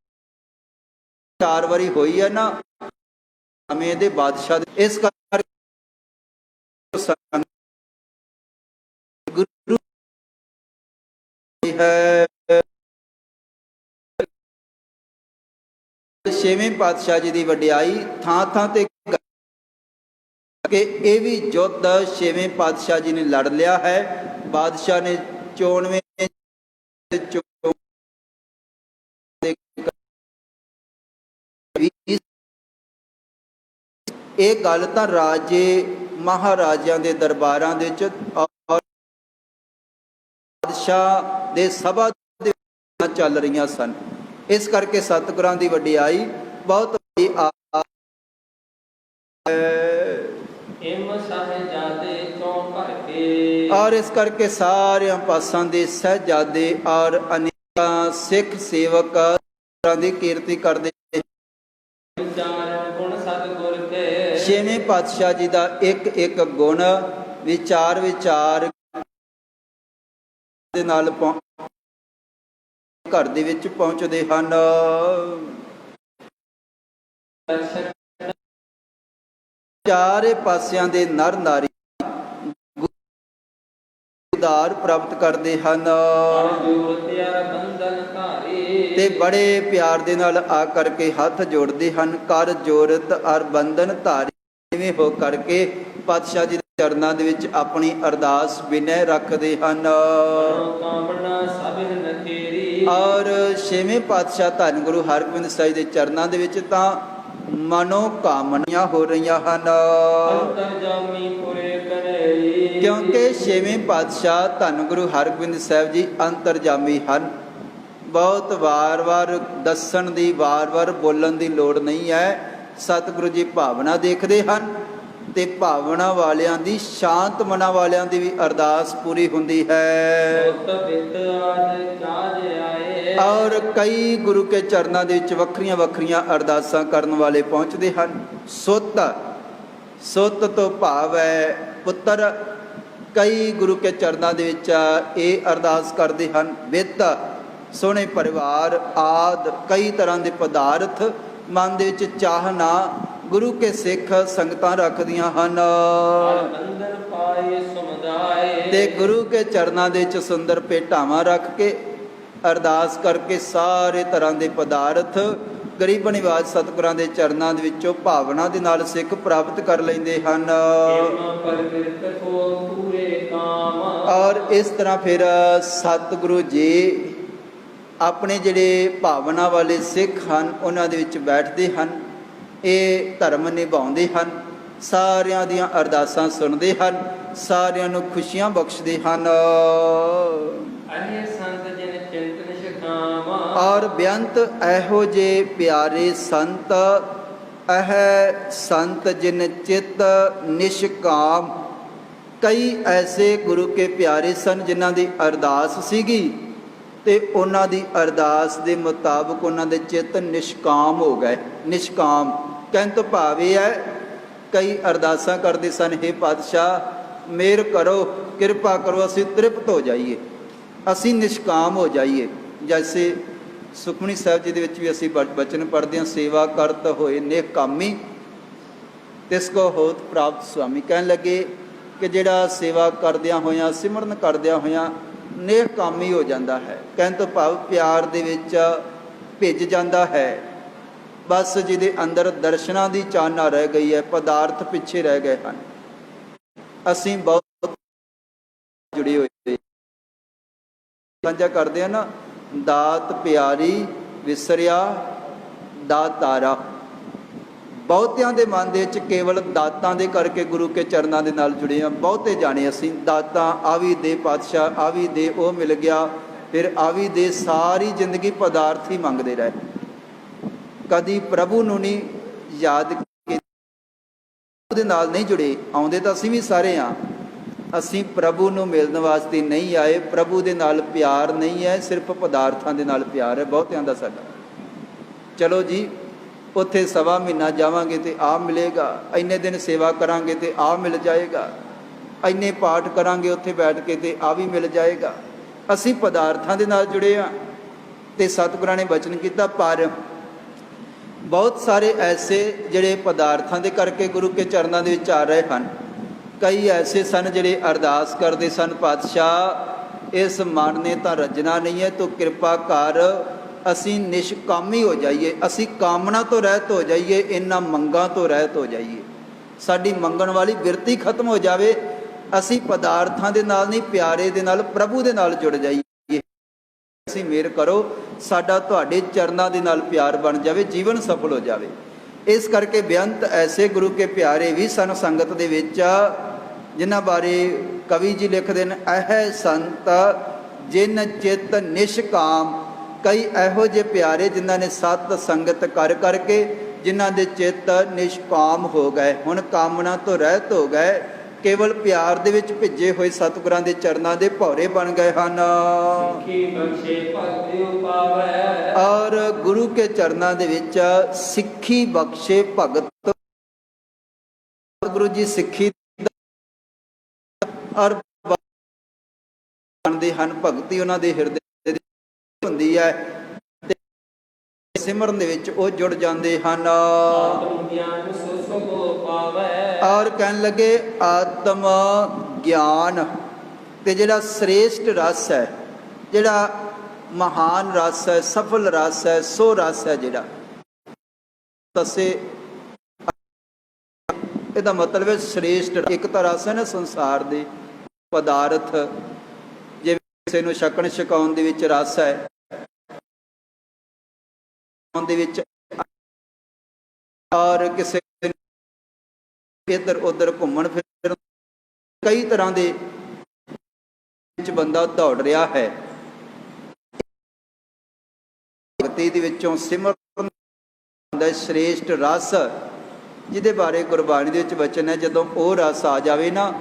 4 ਵਾਰੀ ਹੋਈ ਹੈ ਨਾ ਸਮੇਂ ਦੇ ਬਾਦਸ਼ਾਹ ਦੇ। ਇਸ ਕਰਕੇ ਗੁਰੂ ਹੈ ਛੇਵੇਂ ਪਾਤਸ਼ਾਹ ਜੀ ਦੀ ਵਡਿਆਈ ਥਾਂ ਥਾਂ ਤੇ ਕਿ ਇਹ ਵੀ ਯੁੱਧ ਛੇਵੇਂ ਪਾਤਸ਼ਾਹ ਜੀ ਨੇ ਲੜ ਲਿਆ ਹੈ। ਬਾਦਸ਼ਾਹ ਨੇ 94 ਇਹ ਗੱਲ ਤਾਂ ਰਾਜੇ ਮਹਾਰਾਜਿਆਂ ਦੇ ਦਰਬਾਰਾਂ ਦੇ ਵਿੱਚ ਔਰ ਬਾਦਸ਼ਾਹ ਦੇ ਸਭਾ ਦੇ ਚੱਲ ਰਹੀਆਂ ਸਨ। ਇਸ ਕਰਕੇ ਸਤਿਗੁਰਾਂ ਦੀ ਵਡਿਆਈ ਬਹੁਤ ਵੱਡੀ ਔਰ ਇਸ ਕਰਕੇ ਸਾਰਿਆਂ ਪਾਸਾਂ ਦੇ ਸਹਿਜਾਦੇ ਔਰ ਅਨੇਕਾਂ ਸਿੱਖ ਸੇਵਕ ਦੀ ਕੀਰਤੀ ਕਰਦੇ। ਛੇਵੇਂ ਪਾਤਸ਼ਾਹ ਜੀ ਦਾ ਇੱਕ ਇੱਕ ਗੁਣ ਵਿਚਾਰ ਦੇ ਨਾਲ ਘਰ ਦੇ ਵਿੱਚ ਪਹੁੰਚਦੇ ਹਨ। ਚਾਰੇ ਪਾਸਿਆਂ ਦੇ ਨਰ ਨਾਰੀ ਉਦਾਰ ਪ੍ਰਾਪਤ ਕਰਦੇ ਹਨ ਤੇ ਬੜੇ ਪਿਆਰ ਦੇ ਨਾਲ ਆ ਕਰਕੇ ਹੱਥ ਜੋੜਦੇ ਹਨ। ਕਰ ਜੋਰਤ ਅਰ ਬੰਧਨ ਧਾਰੀ, ਇਵੇਂ ਹੋ ਕਰਕੇ ਪਾਤਸ਼ਾਹ ਜੀ ਦੇ ਚਰਨਾਂ ਦੇ ਵਿੱਚ ਆਪਣੀ ਅਰਦਾਸ ਬਿਨੈ ਰੱਖਦੇ ਹਨ। ਔਰ ਛੇਵੇਂ ਪਾਤਸ਼ਾਹ ਧੰਨ ਗੁਰੂ ਹਰਗੋਬਿੰਦ ਸਾਹਿਬ ਦੇ ਚਰਨਾਂ ਦੇ ਵਿੱਚ ਤਾਂ ਮਨੋ ਕਾਮਨੀਆਂ ਹੋ ਰਹੀਆਂ ਹਨ। ਅੰਤਰਜਾਮੀ ਪੁਰੇ ਕਰੇ। ਕਿਉਂਕਿ ਛੇਵੇਂ ਪਾਤਸ਼ਾਹ ਧੰਨ ਗੁਰੂ ਹਰਗੋਬਿੰਦ ਸਾਹਿਬ ਜੀ ਅੰਤਰਜਾਮੀ ਹਨ। ਬਹੁਤ ਵਾਰ-ਵਾਰ ਦੱਸਣ ਦੀ, ਵਾਰ-ਵਾਰ ਬੋਲਣ ਦੀ ਲੋੜ ਨਹੀਂ ਹੈ। ਸਤਿਗੁਰੂ ਜੀ ਭਾਵਨਾ ਦੇਖਦੇ ਹਨ ਤੇ ਭਾਵਨਾ ਵਾਲਿਆਂ ਦੀ, ਸ਼ਾਂਤ ਮਨਾਂ ਵਾਲਿਆਂ ਦੀ ਵੀ ਅਰਦਾਸ ਪੂਰੀ ਹੁੰਦੀ ਹੈ। ਸੁਤ ਬਿਤ ਆਦ ਚਾਜ ਆਏ। ਔਰ ਕਈ ਗੁਰੂ ਕੇ ਚਰਨਾਂ ਦੇ ਵਿੱਚ ਵੱਖਰੀਆਂ ਵੱਖਰੀਆਂ ਅਰਦਾਸਾਂ ਕਰਨ ਵਾਲੇ ਪਹੁੰਚਦੇ ਹਨ। ਸੁੱਤ ਤੋਂ ਭਾਵ ਹੈ ਪੁੱਤਰ। ਕਈ ਗੁਰੂ ਕੇ ਚਰਨਾਂ ਦੇ ਵਿੱਚ ਇਹ ਅਰਦਾਸ ਕਰਦੇ ਹਨ। ਵਿੱਤ, ਸੋਹਣੇ ਪਰਿਵਾਰ ਆਦਿ ਕਈ ਤਰ੍ਹਾਂ ਦੇ ਪਦਾਰਥ ਮਨ ਦੇ ਵਿੱਚ ਚਾਹਨਾ ਗੁਰੂ ਕੇ ਸਿੱਖ ਸੰਗਤਾਂ ਰੱਖਦੀਆਂ ਹਨ। ਅੰਦਰ ਪਾਏ ਸਮੁਦਾਏ। ਤੇ ਗੁਰੂ ਕੇ ਚਰਨਾਂ ਦੇ ਵਿੱਚ ਸੁੰਦਰ ਭੇਟਾਵਾਂ ਰੱਖ ਕੇ ਅਰਦਾਸ ਕਰਕੇ ਸਾਰੇ ਤਰ੍ਹਾਂ ਦੇ ਪਦਾਰਥ ਗਰੀਬ ਨਿਵਾਜ ਸਤਿਗੁਰਾਂ ਦੇ ਚਰਨਾਂ ਦੇ ਵਿੱਚੋਂ ਭਾਵਨਾ ਦੇ ਨਾਲ ਸਿੱਖ ਪ੍ਰਾਪਤ ਕਰ ਲੈਂਦੇ ਹਨ। ਔਰ ਇਸ ਤਰ੍ਹਾਂ ਫਿਰ ਸਤਿਗੁਰੂ ਜੀ ਆਪਣੇ ਜਿਹੜੇ ਭਾਵਨਾ ਵਾਲੇ ਸਿੱਖ ਹਨ ਉਹਨਾਂ ਦੇ ਵਿੱਚ ਬੈਠਦੇ ਹਨ। ਇਹ ਧਰਮ ਨਿਭਾਉਂਦੇ ਹਨ, ਸਾਰਿਆਂ ਦੀਆਂ ਅਰਦਾਸਾਂ ਸੁਣਦੇ ਹਨ, ਸਾਰਿਆਂ ਨੂੰ ਖੁਸ਼ੀਆਂ ਬਖਸ਼ਦੇ ਹਨ। ਔਰ ਬੇਅੰਤ ਇਹੋ ਜਿਹੇ ਪਿਆਰੇ ਸੰਤ, ਇਹ ਸੰਤ ਜਿਨ ਚਿੱਤ ਨਿਸ਼ਕਾਮ। ਕਈ ਐਸੇ ਗੁਰੂ ਕੇ ਪਿਆਰੇ ਸਨ ਜਿਨ੍ਹਾਂ ਦੀ ਅਰਦਾਸ ਸੀਗੀ ਤੇ ਉਹਨਾਂ ਦੀ ਅਰਦਾਸ ਦੇ ਮੁਤਾਬਕ ਉਹਨਾਂ ਦੇ ਚਿੱਤ ਨਿਸ਼ਕਾਮ ਹੋ ਗਏ। ਨਿਸ਼ਕਾਮ ਕਹਿਣ ਤੋਂ ਭਾਵ ਇਹ ਹੈ, ਕਈ ਅਰਦਾਸਾਂ ਕਰਦੇ ਸਨ, ਹੇ ਪਾਤਸ਼ਾਹ ਮਿਹਰ ਕਰੋ, ਕਿਰਪਾ ਕਰੋ, ਅਸੀਂ ਤ੍ਰਿਪਤ ਹੋ ਜਾਈਏ, ਅਸੀਂ ਨਿਸ਼ਕਾਮ ਹੋ ਜਾਈਏ। ਜੈਸੇ ਸੁਖਮਨੀ ਸਾਹਿਬ ਜੀ ਦੇ ਵਿੱਚ ਵੀ ਅਸੀਂ ਬਚਨ ਪੜ੍ਹਦੇ ਹਾਂ, ਸੇਵਾ ਕਰਤ ਹੋਏ ਨੇਕ ਕਾਮੀ ਤਿਸ ਕੋ ਹੋਤ ਪ੍ਰਾਪਤ ਸੁਆਮੀ। ਕਹਿਣ ਲੱਗੇ ਕਿ ਜਿਹੜਾ ਸੇਵਾ ਕਰਦਿਆਂ ਹੋਇਆਂ, ਸਿਮਰਨ ਕਰਦਿਆਂ ਹੋਇਆਂ ਨੇਕ ਕਾਮੀ ਹੋ ਜਾਂਦਾ ਹੈ। ਕਹਿਣ ਤੋਂ ਭਾਵ ਪਿਆਰ ਦੇ ਵਿੱਚ ਭਿੱਜ ਜਾਂਦਾ ਹੈ। ਬਸ ਜਿਹਦੇ ਅੰਦਰ ਦਰਸ਼ਨਾਂ ਦੀ ਚਾਹਨਾ ਰਹਿ ਗਈ ਹੈ, ਪਦਾਰਥ ਪਿੱਛੇ ਰਹਿ ਗਏ ਹਨ। ਅਸੀਂ ਬਹੁਤ ਜੁੜੇ ਹੋਏ ਸਾਂਝਾ ਕਰਦੇ ਹਾਂ ਨਾ, ਦਾਤ ਪਿਆਰੀ ਵਿਸਰਿਆ ਦਾਤਾਰਾ। ਬਹੁਤਿਆਂ ਦੇ ਮਨ ਦੇ ਵਿੱਚ ਕੇਵਲ ਦਾਤਾਂ ਦੇ ਕਰਕੇ ਗੁਰੂ ਕੇ ਚਰਨਾਂ ਦੇ ਨਾਲ ਜੁੜੇ ਹਾਂ। ਬਹੁਤੇ ਜਾਣੇ ਅਸੀਂ ਦਾਤਾਂ, ਆ ਵੀ ਦੇ ਪਾਤਸ਼ਾਹ, ਆ ਵੀ ਦੇ, ਉਹ ਮਿਲ ਗਿਆ, ਫਿਰ ਆ ਵੀ ਦੇ, ਸਾਰੀ ਜ਼ਿੰਦਗੀ ਪਦਾਰਥ ਹੀ ਮੰਗਦੇ ਰਹੇ। ਕਦੀ ਪ੍ਰਭੂ ਨੂੰ ਨਹੀਂ ਯਾਦ ਕੀਤਾ, ਉਹਦੇ ਨਾਲ ਨਹੀਂ ਜੁੜੇ। ਆਉਂਦੇ ਤਾਂ ਅਸੀਂ ਵੀ ਸਾਰੇ ਹਾਂ, ਅਸੀਂ ਪ੍ਰਭੂ ਨੂੰ ਮਿਲਣ ਵਾਸਤੇ ਨਹੀਂ ਆਏ। ਪ੍ਰਭੂ ਦੇ ਨਾਲ ਪਿਆਰ ਨਹੀਂ ਹੈ, ਸਿਰਫ ਪਦਾਰਥਾਂ ਦੇ ਨਾਲ ਪਿਆਰ ਹੈ ਬਹੁਤਿਆਂ ਦਾ ਸਾਡਾ। ਚਲੋ ਜੀ, ਉੱਥੇ ਸਵਾ ਮਹੀਨਾ ਜਾਵਾਂਗੇ ਤੇ ਆਹ ਮਿਲੇਗਾ, ਇੰਨੇ ਦਿਨ ਸੇਵਾ ਕਰਾਂਗੇ ਤੇ ਆਹ ਮਿਲ ਜਾਏਗਾ, ਇੰਨੇ ਪਾਠ ਕਰਾਂਗੇ ਉੱਥੇ ਬੈਠ ਕੇ ਤੇ ਆਹ ਵੀ ਮਿਲ ਜਾਏਗਾ। ਅਸੀਂ ਪਦਾਰਥਾਂ ਦੇ ਨਾਲ ਜੁੜੇ ਹਾਂ। ਤੇ ਸਤਿਗੁਰਾਂ ਨੇ ਬਚਨ ਕੀਤਾ, ਪਰ ਬਹੁਤ ਸਾਰੇ ਐਸੇ ਜਿਹੜੇ ਪਦਾਰਥਾਂ ਦੇ ਕਰਕੇ ਗੁਰੂ ਕੇ ਚਰਨਾਂ ਦੇ ਵਿੱਚ ਆ ਰਹੇ ਹਨ। ਕਈ ਐਸੇ ਸਨ ਜਿਹੜੇ ਅਰਦਾਸ ਕਰਦੇ ਸਨ, ਪਾਤਸ਼ਾਹ ਇਸ ਮਨ ਨੇ ਤਾਂ ਰੱਜਣਾ ਨਹੀਂ ਹੈ, ਤੂੰ ਕਿਰਪਾ ਕਰ, ਅਸੀਂ ਨਿਸ਼ਕਾਮੀ ਹੋ ਜਾਈਏ, ਅਸੀਂ ਕਾਮਨਾ ਤੋਂ ਰਹਿਤ ਹੋ ਜਾਈਏ, ਇਹਨਾਂ ਮੰਗਾਂ ਤੋਂ ਰਹਿਤ ਹੋ ਜਾਈਏ, ਸਾਡੀ ਮੰਗਣ ਵਾਲੀ ਬਿਰਤੀ ਖਤਮ ਹੋ ਜਾਵੇ, ਅਸੀਂ ਪਦਾਰਥਾਂ ਦੇ ਨਾਲ ਨਹੀਂ, ਪਿਆਰੇ ਦੇ ਨਾਲ, ਪ੍ਰਭੂ ਦੇ ਨਾਲ ਜੁੜ ਜਾਈਏ। ਅਸੀਂ ਮਿਹਰ ਕਰੋ, ਸਾਡਾ ਤੁਹਾਡੇ ਚਰਨਾਂ ਦੇ ਨਾਲ ਪਿਆਰ ਬਣ ਜਾਵੇ, ਜੀਵਨ ਸਫਲ ਹੋ ਜਾਵੇ। ਇਸ ਕਰਕੇ ਬੇਅੰਤ ਐਸੇ ਗੁਰੂ ਕੇ ਪਿਆਰੇ ਵੀ ਸਨ ਸੰਗਤ ਦੇ ਵਿੱਚ, ਜਿਨ੍ਹਾਂ ਬਾਰੇ ਕਵੀ ਜੀ ਲਿਖਦੇ ਨੇ, ਇਹ ਸੰਤ ਜਿਨ ਚਿੱਤ ਨਿਸ਼ਕਾਮ। ਕਈ ਇਹੋ ਜਿਹੇ ਪਿਆਰੇ ਜਿਨ੍ਹਾਂ ਨੇ ਸਤ ਸੰਗਤ ਕਰ ਕਰਕੇ ਜਿਨ੍ਹਾਂ ਦੇ ਚਿੱਤ ਨਿਸ਼ਕਾਮ ਹੋ ਗਏ, ਹੁਣ ਕਾਮਨਾ ਤੋਂ ਰਹਿਤ ਹੋ ਗਏ, ਕੇਵਲ ਪਿਆਰ ਦੇ ਵਿੱਚ ਭਿੱਜੇ ਹੋਏ ਸਤਿਗੁਰਾਂ ਦੇ ਚਰਨਾਂ ਦੇ ਭੌਰੇ ਬਣ ਗਏ ਹਨ। ਔਰ ਗੁਰੂ ਕੇ ਚਰਨਾਂ ਦੇ ਵਿੱਚ ਸਿੱਖੀ ਬਖਸ਼ੇ ਭਗਤ। ਗੁਰੂ ਜੀ ਸਿੱਖੀ ਔਰ ਬਣਦੇ ਹਨ, ਭਗਤੀ ਉਹਨਾਂ ਦੇ ਹਿਰਦੇ ਹੁੰਦੀ ਹੈ ਤੇ ਸਿਮਰਨ ਦੇ ਵਿੱਚ ਉਹ ਜੁੜ ਜਾਂਦੇ ਹਨ। ਔਰ ਕਹਿਣ ਲੱਗੇ ਆਤਮ ਗਿਆਨ ਤੇ ਜਿਹੜਾ ਸ੍ਰੇਸ਼ਟ ਰਸ ਹੈ, ਜਿਹੜਾ ਮਹਾਨ ਰਸ ਹੈ, ਸਫਲ ਰਸ ਹੈ, ਸੋ ਰਸ ਹੈ ਜਿਹੜਾ ਦੱਸੇ, ਇਹਦਾ ਮਤਲਬ ਹੈ ਸ੍ਰੇਸ਼ਟ। ਇੱਕ ਤਾਂ ਰਸ ਹੈ ਨਾ ਸੰਸਾਰ ਦੇ ਪਦਾਰਥ, ਜਿਵੇਂ ਕਿਸੇ ਨੂੰ ਛਕਣ ਛਕਾਉਣ ਦੇ ਵਿੱਚ ਰਸ ਹੈ, ਦੇ ਵਿੱਚ ਔਰ ਕਿਸੇ ਇੱਧਰ ਉੱਧਰ ਘੁੰਮਣ ਫਿਰਨ ਕਈ ਤਰ੍ਹਾਂ ਦੇ ਵਿੱਚ ਬੰਦਾ ਦੌੜ ਰਿਹਾ ਹੈ। ਭਗਤੀ ਦੇ ਵਿੱਚੋਂ ਸਿਮਰਨ ਦਾ ਸ੍ਰੇਸ਼ਟ ਰਸ, ਜਿਹਦੇ ਬਾਰੇ ਗੁਰਬਾਣੀ ਦੇ ਵਿੱਚ ਵਚਨ ਹੈ, ਜਦੋਂ ਉਹ ਰਸ ਆ ਜਾਵੇ ਨਾ,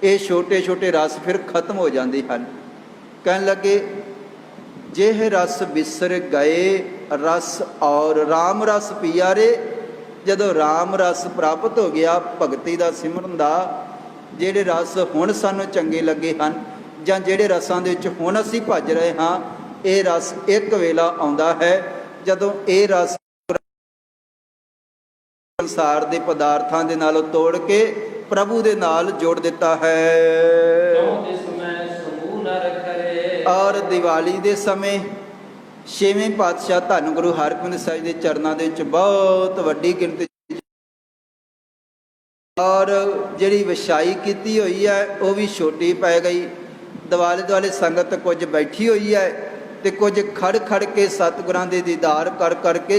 ਇਹ ਛੋਟੇ ਛੋਟੇ ਰਸ ਫਿਰ ਖਤਮ ਹੋ ਜਾਂਦੇ ਹਨ। ਕਹਿਣ ਲੱਗੇ ਜੇ ਰਸ ਬਿਸਰ ਗਏ ਰਸ ਔਰ ਰਾਮ ਰਸ ਪੀਆ ਰੇ। ਜਦੋਂ ਰਾਮ ਰਸ ਪ੍ਰਾਪਤ ਹੋ ਗਿਆ, ਭਗਤੀ ਦਾ ਸਿਮਰਨ ਦਾ, ਜਿਹੜੇ ਰਸ ਹੁਣ ਸਾਨੂੰ ਚੰਗੇ ਲੱਗੇ ਹਨ ਜਾਂ ਜਿਹੜੇ ਰਸਾਂ ਦੇ ਵਿੱਚ ਹੁਣ ਅਸੀਂ ਭੱਜ ਰਹੇ ਹਾਂ, ਇਹ ਰਸ ਇੱਕ ਵੇਲਾ ਆਉਂਦਾ ਹੈ ਜਦੋਂ ਇਹ ਰਸ ਸੰਸਾਰ ਦੇ ਪਦਾਰਥਾਂ ਦੇ ਨਾਲ ਤੋੜ ਕੇ ਪ੍ਰਭੂ ਦੇ ਨਾਲ ਜੋੜ ਦਿੱਤਾ ਹੈ। ਔਰ ਦੀਵਾਲੀ ਦੇ ਸਮੇਂ ਛੇਵੇਂ ਪਾਤਸ਼ਾਹ ਧੰਨ ਗੁਰੂ ਹਰਗੋਬਿੰਦ ਸਾਹਿਬ ਦੇ ਚਰਨਾਂ ਦੇ ਵਿੱਚ ਬਹੁਤ ਵੱਡੀ ਗਿਣਤੀ ਔਰ ਜਿਹੜੀ ਵਿਛਾਈ ਕੀਤੀ ਹੋਈ ਹੈ ਉਹ ਵੀ ਛੋਟੀ ਪੈ ਗਈ। ਦੁਆਲੇ ਦੁਆਲੇ ਸੰਗਤ ਕੁਝ ਬੈਠੀ ਹੋਈ ਹੈ ਤੇ ਕੁਝ ਖੜ ਖੜ ਕੇ ਸਤਿਗੁਰਾਂ ਦੇ ਦੀਦਾਰ ਕਰ ਕਰਕੇ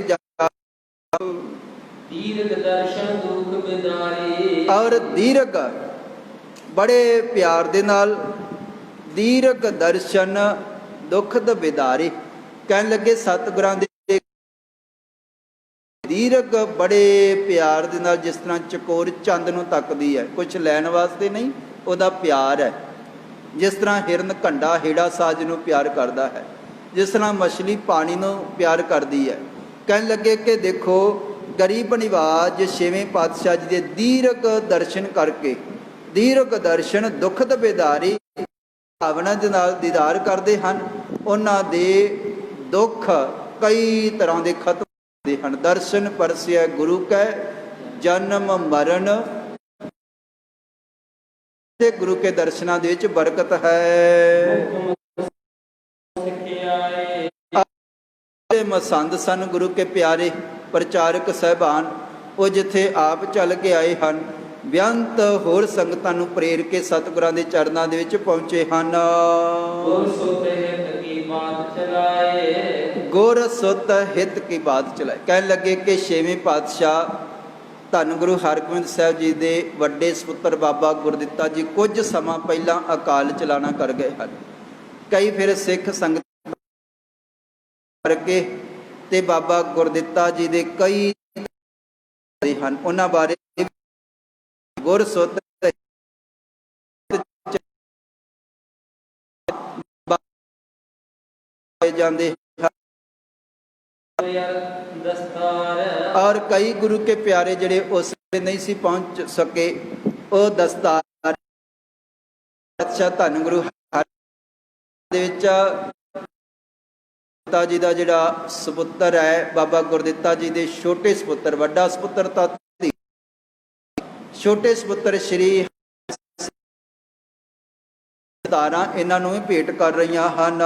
ਦੀਰਘ ਦਰਸ਼ਨ ਦੁਖ ਬਿਦਾਰੀ। ਔਰ ਦੀਰਘ ਬੜੇ ਪਿਆਰ ਦੇ ਨਾਲ ਦੀਰਘ ਦਰਸ਼ਨ ਦੁਖਦ ਬਿਦਾਰੀ। ਕਹਿਣ ਲੱਗੇ ਸਤਿਗੁਰਾਂ ਦੇ ਦੀਰਘ ਬੜੇ ਪਿਆਰ ਦੇ ਨਾਲ, ਜਿਸ ਤਰ੍ਹਾਂ ਚਕੋਰ ਚੰਦ ਨੂੰ ਤੱਕਦੀ ਹੈ, ਕੁਝ ਲੈਣ ਵਾਸਤੇ ਨਹੀਂ, ਉਹਦਾ ਪਿਆਰ ਹੈ। ਜਿਸ ਤਰ੍ਹਾਂ ਹਿਰਨ ਘੰਡਾ ਹੇੜਾ ਸਾਜ ਨੂੰ ਪਿਆਰ ਕਰਦਾ ਹੈ, ਜਿਸ ਤਰ੍ਹਾਂ ਮਛਲੀ ਪਾਣੀ ਨੂੰ ਪਿਆਰ ਕਰਦੀ ਹੈ। ਕਹਿਣ ਲੱਗੇ ਕਿ ਦੇਖੋ ਗਰੀਬ ਨਿਵਾਜ ਛੇਵੇਂ ਪਾਤਸ਼ਾਹ ਜੀ ਦੇ ਦੀਰਘ ਦਰਸ਼ਨ ਕਰਕੇ, ਦੀਰਘ ਦਰਸ਼ਨ ਦੁਖਦ ਬਿਦਾਰੀ ਭਾਵਨਾ ਦੇ ਨਾਲ ਦੀਦਾਰ ਕਰਦੇ ਹਨ। ਉਹਨਾਂ ਦੇ ਦੁੱਖ ਕਈ ਤਰ੍ਹਾਂ ਦੇ ਖਤਮ ਹੁੰਦੇ ਹਨ। ਦਰਸ਼ਨ ਪਰਸਿਆ ਗੁਰੂ ਕੈ ਜਨਮ ਮਰਨ, ਤੇ ਗੁਰੂ ਕੇ ਦਰਸ਼ਨਾਂ ਦੇ ਵਿੱਚ ਬਰਕਤ ਹੈ। ਮਸੰਦ ਸਨ ਗੁਰੂ ਕੇ ਪਿਆਰੇ ਪ੍ਰਚਾਰਕ ਸਾਹਿਬਾਨ, ਉਹ ਜਿੱਥੇ ਆਪ ਚੱਲ ਕੇ ਆਏ ਹਨ, ਬੇਅੰਤ ਹੋਰ ਸੰਗਤਾਂ ਨੂੰ ਪ੍ਰੇਰ ਕੇ ਸਤਿਗੁਰਾਂ ਦੇ ਚਰਨਾਂ ਦੇ ਵਿੱਚ ਪਹੁੰਚੇ ਹਨ। ਗੁਰ ਸੁਤ ਹਿਤ ਕੀ ਬਾਤ ਚਲਾਏ, ਗੁਰ ਸੁਤ ਹਿਤ ਕੀ ਬਾਤ ਚਲਾਏ। ਕਹਿਣ ਲੱਗੇ ਕਿ ਛੇਵੇਂ ਪਾਤਸ਼ਾਹ ਧੰਨ ਗੁਰੂ ਹਰਗੋਬਿੰਦ ਸਾਹਿਬ ਜੀ ਦੇ ਵੱਡੇ ਸਪੁੱਤਰ ਬਾਬਾ ਗੁਰਦਿੱਤਾ ਜੀ ਕੁਝ ਸਮਾਂ ਪਹਿਲਾਂ ਅਕਾਲ ਚਲਾਣਾ ਕਰ ਗਏ ਹਨ। ਕਈ ਫਿਰ ਸਿੱਖ ਸੰਗਤ ਕਰਕੇ ਤੇ ਬਾਬਾ ਗੁਰਦਿੱਤਾ ਜੀ ਦੇ ਕਈ ਹਨ, ਉਹਨਾਂ ਬਾਰੇ ਗੁਰ ਸੁਤ ਜਾਂਦੇ ਔਰ ਕਈ ਗੁਰੂ ਕੇ ਪਿਆਰੇ ਜਿਹੜੇ ਉਸ ਵੇਲੇ ਨਹੀਂ ਸੀ ਪਹੁੰਚ ਸਕੇ, ਉਹ ਦਸਤਾਰ ਪਾਤਸ਼ਾਹ ਧੰਨ ਗੁਰੂ ਦੇ ਵਿੱਚ ਗੁਰਦਿੱਤਾ ਜੀ ਦਾ ਜਿਹੜਾ ਸਪੁੱਤਰ ਹੈ, ਬਾਬਾ ਗੁਰਦਿੱਤਾ ਜੀ ਦੇ ਛੋਟੇ ਸਪੁੱਤਰ, ਵੱਡਾ ਸਪੁੱਤਰ ਤਾਂ ਛੋਟੇ ਸਪੁੱਤਰ ਸ਼੍ਰੀ ਦਸਤਾਰਾਂ ਇਹਨਾਂ ਨੂੰ ਵੀ ਭੇਟ ਕਰ ਰਹੀਆਂ ਹਨ।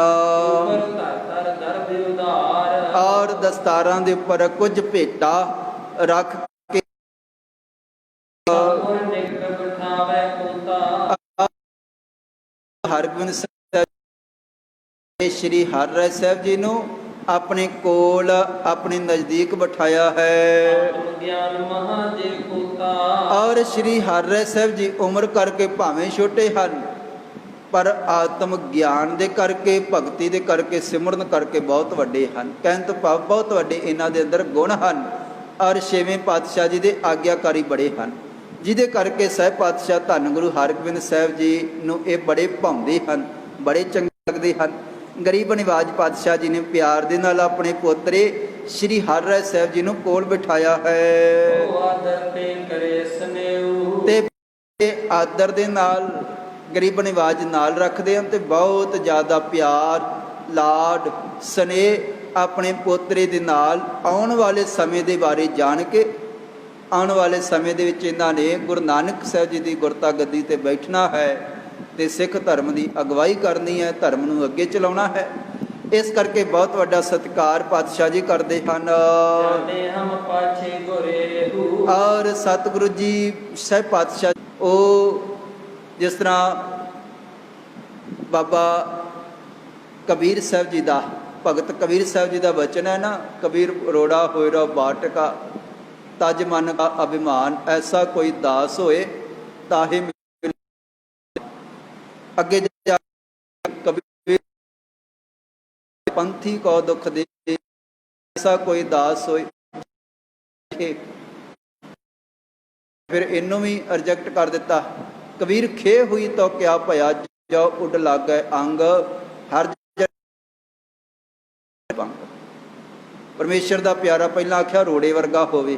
ਔਰ ਦਸਤਾਰਾਂ ਦੇ ਉੱਪਰ ਕੁਝ ਭੇਟਾ ਰੱਖ ਕੇ ਹਰਗੋਬਿੰਦ ਸਾਹਿਬ ਸ਼੍ਰੀ ਹਰਿ ਰਾਇ ਸਾਹਿਬ ਜੀ ਨੂੰ ਆਪਣੇ ਕੋਲ ਆਪਣੇ ਨਜ਼ਦੀਕ ਬਿਠਾਇਆ ਹੈ। ਔਰ ਸ਼੍ਰੀ ਹਰਿ ਰਾਇ ਸਾਹਿਬ ਜੀ ਉਮਰ ਕਰਕੇ ਭਾਵੇਂ ਛੋਟੇ ਹਨ, ਪਰ ਆਤਮ ਗਿਆਨ ਦੇ ਕਰਕੇ, ਭਗਤੀ ਦੇ ਕਰਕੇ, ਸਿਮਰਨ ਕਰਕੇ ਬਹੁਤ ਵੱਡੇ ਹਨ। ਕਹਿਣ ਤੋਂ ਭਾਵ ਬਹੁਤ ਵੱਡੇ ਇਹਨਾਂ ਦੇ ਅੰਦਰ ਗੁਣ ਹਨ। ਔਰ ਛੇਵੇਂ ਪਾਤਸ਼ਾਹ ਜੀ ਦੇ ਆਗਿਆਕਾਰੀ ਬੜੇ ਹਨ, ਜਿਹਦੇ ਕਰਕੇ ਸਾਹਿਬ ਪਾਤਸ਼ਾਹ ਧੰਨ ਗੁਰੂ ਹਰਗੋਬਿੰਦ ਸਾਹਿਬ ਜੀ ਨੂੰ ਇਹ ਬੜੇ ਭਾਉਂਦੇ ਹਨ, ਬੜੇ ਚੰਗੇ ਲੱਗਦੇ ਹਨ। ਗਰੀਬ ਨਿਵਾਜ ਪਾਤਸ਼ਾਹ ਜੀ ਨੇ ਪਿਆਰ ਦੇ ਨਾਲ ਆਪਣੇ ਪੋਤਰੇ ਸ਼੍ਰੀ ਹਰਿ ਰਾਇ ਸਾਹਿਬ ਜੀ ਨੂੰ ਕੋਲ ਬਿਠਾਇਆ ਹੈ ਤੇ ਆਦਰ ਦੇ ਨਾਲ ਗਰੀਬ ਨਿਵਾਜ ਨਾਲ ਰੱਖਦੇ ਹਨ ਤੇ ਬਹੁਤ ਜ਼ਿਆਦਾ ਪਿਆਰ, ਲਾਡ, ਸਨੇਹ ਆਪਣੇ ਪੋਤਰੇ ਦੇ ਨਾਲ ਆਉਣ ਵਾਲੇ ਸਮੇਂ ਦੇ ਬਾਰੇ ਜਾਣ ਕੇ, ਆਉਣ ਵਾਲੇ ਸਮੇਂ ਦੇ ਵਿੱਚ ਇਹਨਾਂ ਨੇ ਗੁਰੂ ਨਾਨਕ ਸਾਹਿਬ ਜੀ ਦੀ ਗੁਰਤਾ ਗੱਦੀ ਤੇ ਬੈਠਣਾ ਹੈ ਤੇ ਸਿੱਖ ਧਰਮ ਦੀ ਅਗਵਾਈ ਕਰਨੀ ਹੈ, ਧਰਮ ਨੂੰ ਅੱਗੇ ਚਲਾਉਣਾ ਹੈ। ਇਸ ਕਰਕੇ ਬਹੁਤ ਵੱਡਾ ਸਤਿਕਾਰ ਪਾਤਸ਼ਾਹ ਜੀ ਕਰਦੇ ਹਨ। ਔਰ ਸਤਿਗੁਰੂ ਜੀ ਸਾਹਿਬ ਪਾਤਸ਼ਾਹ ਉਹ ਜਿਸ ਤਰ੍ਹਾਂ ਬਾਬਾ ਕਬੀਰ ਸਾਹਿਬ ਜੀ ਦਾ ਭਗਤ ਕਬੀਰ ਸਾਹਿਬ ਜੀ ਦਾ ਬਚਨ ਹੈ ਨਾ, ਕਬੀਰ ਰੋੜਾ ਹੋਏ रो बाटका तज मन का अभिमान, ऐसा कोई दास होए ताहे अगे जा कबीर पंथी को दुख दे, ऐसा कोई दास होए। फिर इनू भी रिजेक्ट कर दिता, कबीर खे हुई तो क्या भया, जो उड लग गए अंग हर परमेश्वर का प्यारा पहला आख्या रोड़े वर्गा होवे,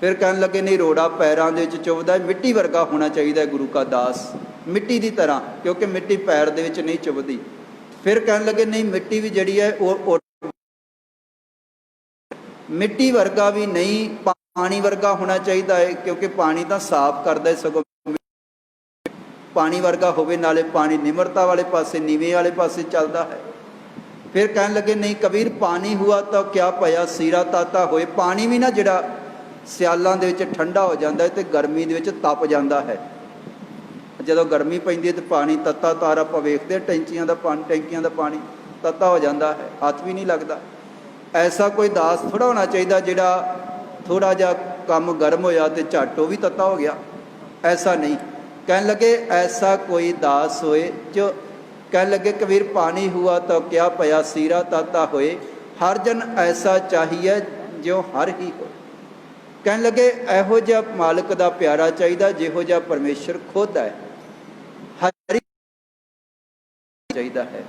फिर कहन लगे नहीं रोड़ा पैरों के चुभदा, मिट्टी वर्गा होना चाहिए गुरु का दास, मिट्टी की तरह, क्योंकि मिट्टी पैर दे विच नहीं चुभदी। फिर कहन लगे नहीं मिट्टी भी जिहड़ी है वो मिट्टी वर्गा भी नहीं, पानी वर्गा होना चाहिए है, क्योंकि पानी तो साफ करता है, सगों पानी वर्गा होवे, नाले पानी निमरता वाले पासे नीवे वाले पासे चलता है। फिर कहन लगे नहीं कबीर पानी हुआ तो क्या पया, सीरा ताता होए, पानी भी ना जिहड़ा सियालों दे विच ठंडा हो जाता है तो गर्मी दे विच तप जाता है। जदों गर्मी पैंदी है तो पानी तत्ता तार आपां वेखदे टैंकियां दा पानी, टैंकियां दा पानी तत्ता हो जाता है, हाथ भी नहीं लगता। ऐसा कोई दास थोड़ा होना चाहिए जिहड़ा थोड़ा जा काम गर्म होया तो झट वो भी तत्ता हो गया, ऐसा नहीं। कहन लगे ऐसा कोई दास होए जो, कहन लगे कबीर पानी हुआ तो क्या पया, सीरा ताता होए, हर जन ऐसा चाहिए जो हर ही हो। कहन लगे एहो जिहा मालिक दा प्यारा चाहिए जिहो जिहा परमेश्वर खुद है, हरि चाहिए है।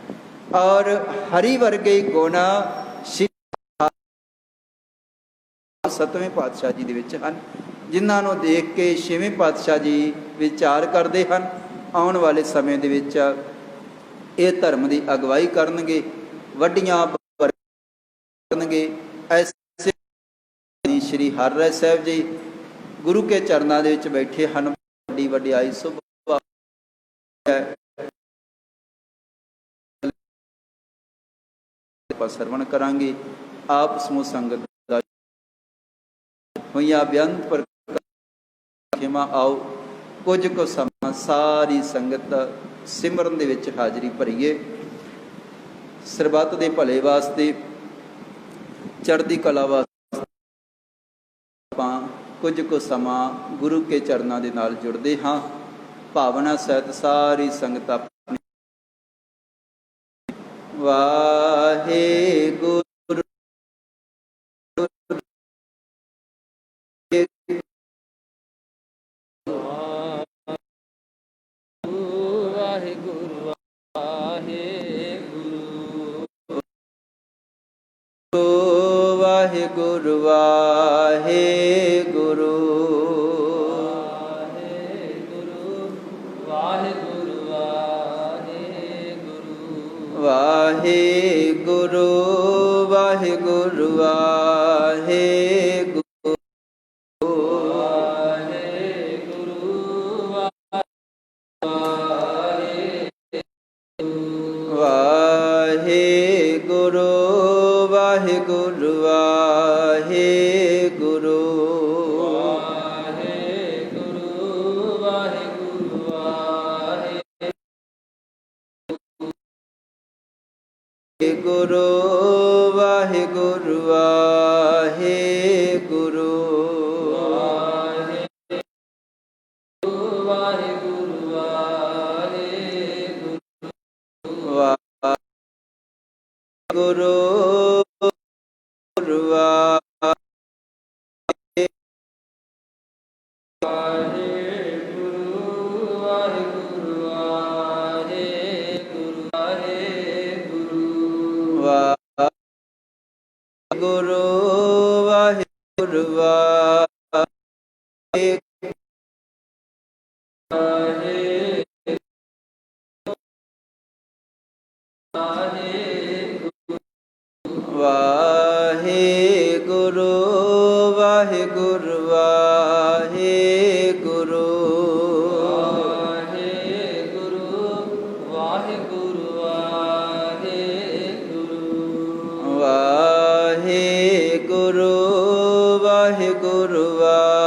और हरि वर्गे गुण सतवें पातशाह जी दे विच हन, जिन्हां नूं देख के छेवें पातशाह जी विचार करते हैं, आउण वाले समय दे विच ये धर्म की अगवाई करनगे, वड्डियां करनगे। ऐसे श्री हर राय साहब जी गुरु के चरणों दे विच बैठे हैं, वड्डी वड्डियाई सुभा सरवण करांगे। आप समूह संगत होइया बेअंत पर खिमा आओ, कुछ को समा सारी संगत सिमरन दे विच हाजरी भरीए, सरबत दे भले वास्ते, चढ़दी कला वास्ते कुछ को समा गुरु के चरणों के नाल जुड़ते हाँ। भावना सहित सारी संगत अपनी वाहे गुरु वाहे गुरु वाहे गुरु वाहे गुरु वाहे गुरु वाहे गुरु वाहे गुरु वाहे गुरु वाहे गुरु वाहे गुरु वाहे गुरु वाहे गुरु वाहे गुरु वाहे गुरु वाहे गुरु गुरु गुरु वाहिगुरु वाहिगुरु वाहिगुरु वाहिगुरु वाहिगुरु वाहिगुरु वाहिगुरु वाहिगुरु वाहिगुरु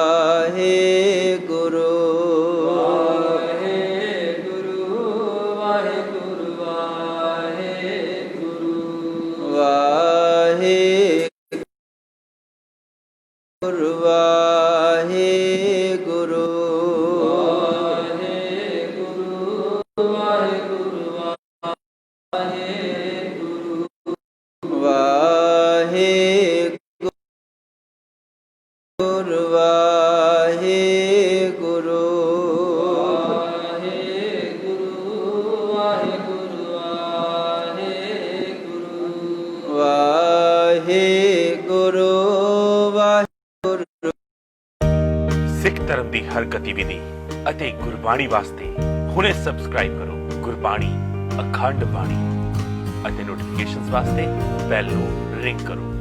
वाहिगुरु वाहिगुरु ਵਾਹਿਗੁਰੂ ਵਾਹਿਗੁਰੂ ਵਾਹਿਗੁਰੂ ਵਾਹਿਗੁਰੂ ਵਾਹਿਗੁਰੂ ਵਾਹਿਗੁਰੂ ਵਾਹਿਗੁਰੂ ਵਾਹਿਗੁਰੂ। ਸਿੱਖ ਧਰਮ ਦੀ ਹਰ ਗਤੀਵਿਧੀ ਅਤੇ ਗੁਰਬਾਣੀ ਵਾਸਤੇ ਹੁਣੇ ਸਬਸਕ੍ਰਾਈਬ ਕਰੋ ਗੁਰਬਾਣੀ ਅਖੰਡ ਬਾਣੀ ਅਤੇ ਨੋਟੀਫਿਕੇਸ਼ਨਸ ਵਾਸਤੇ ਬੈਲ ਨੂੰ ਰਿੰਗ ਕਰੋ।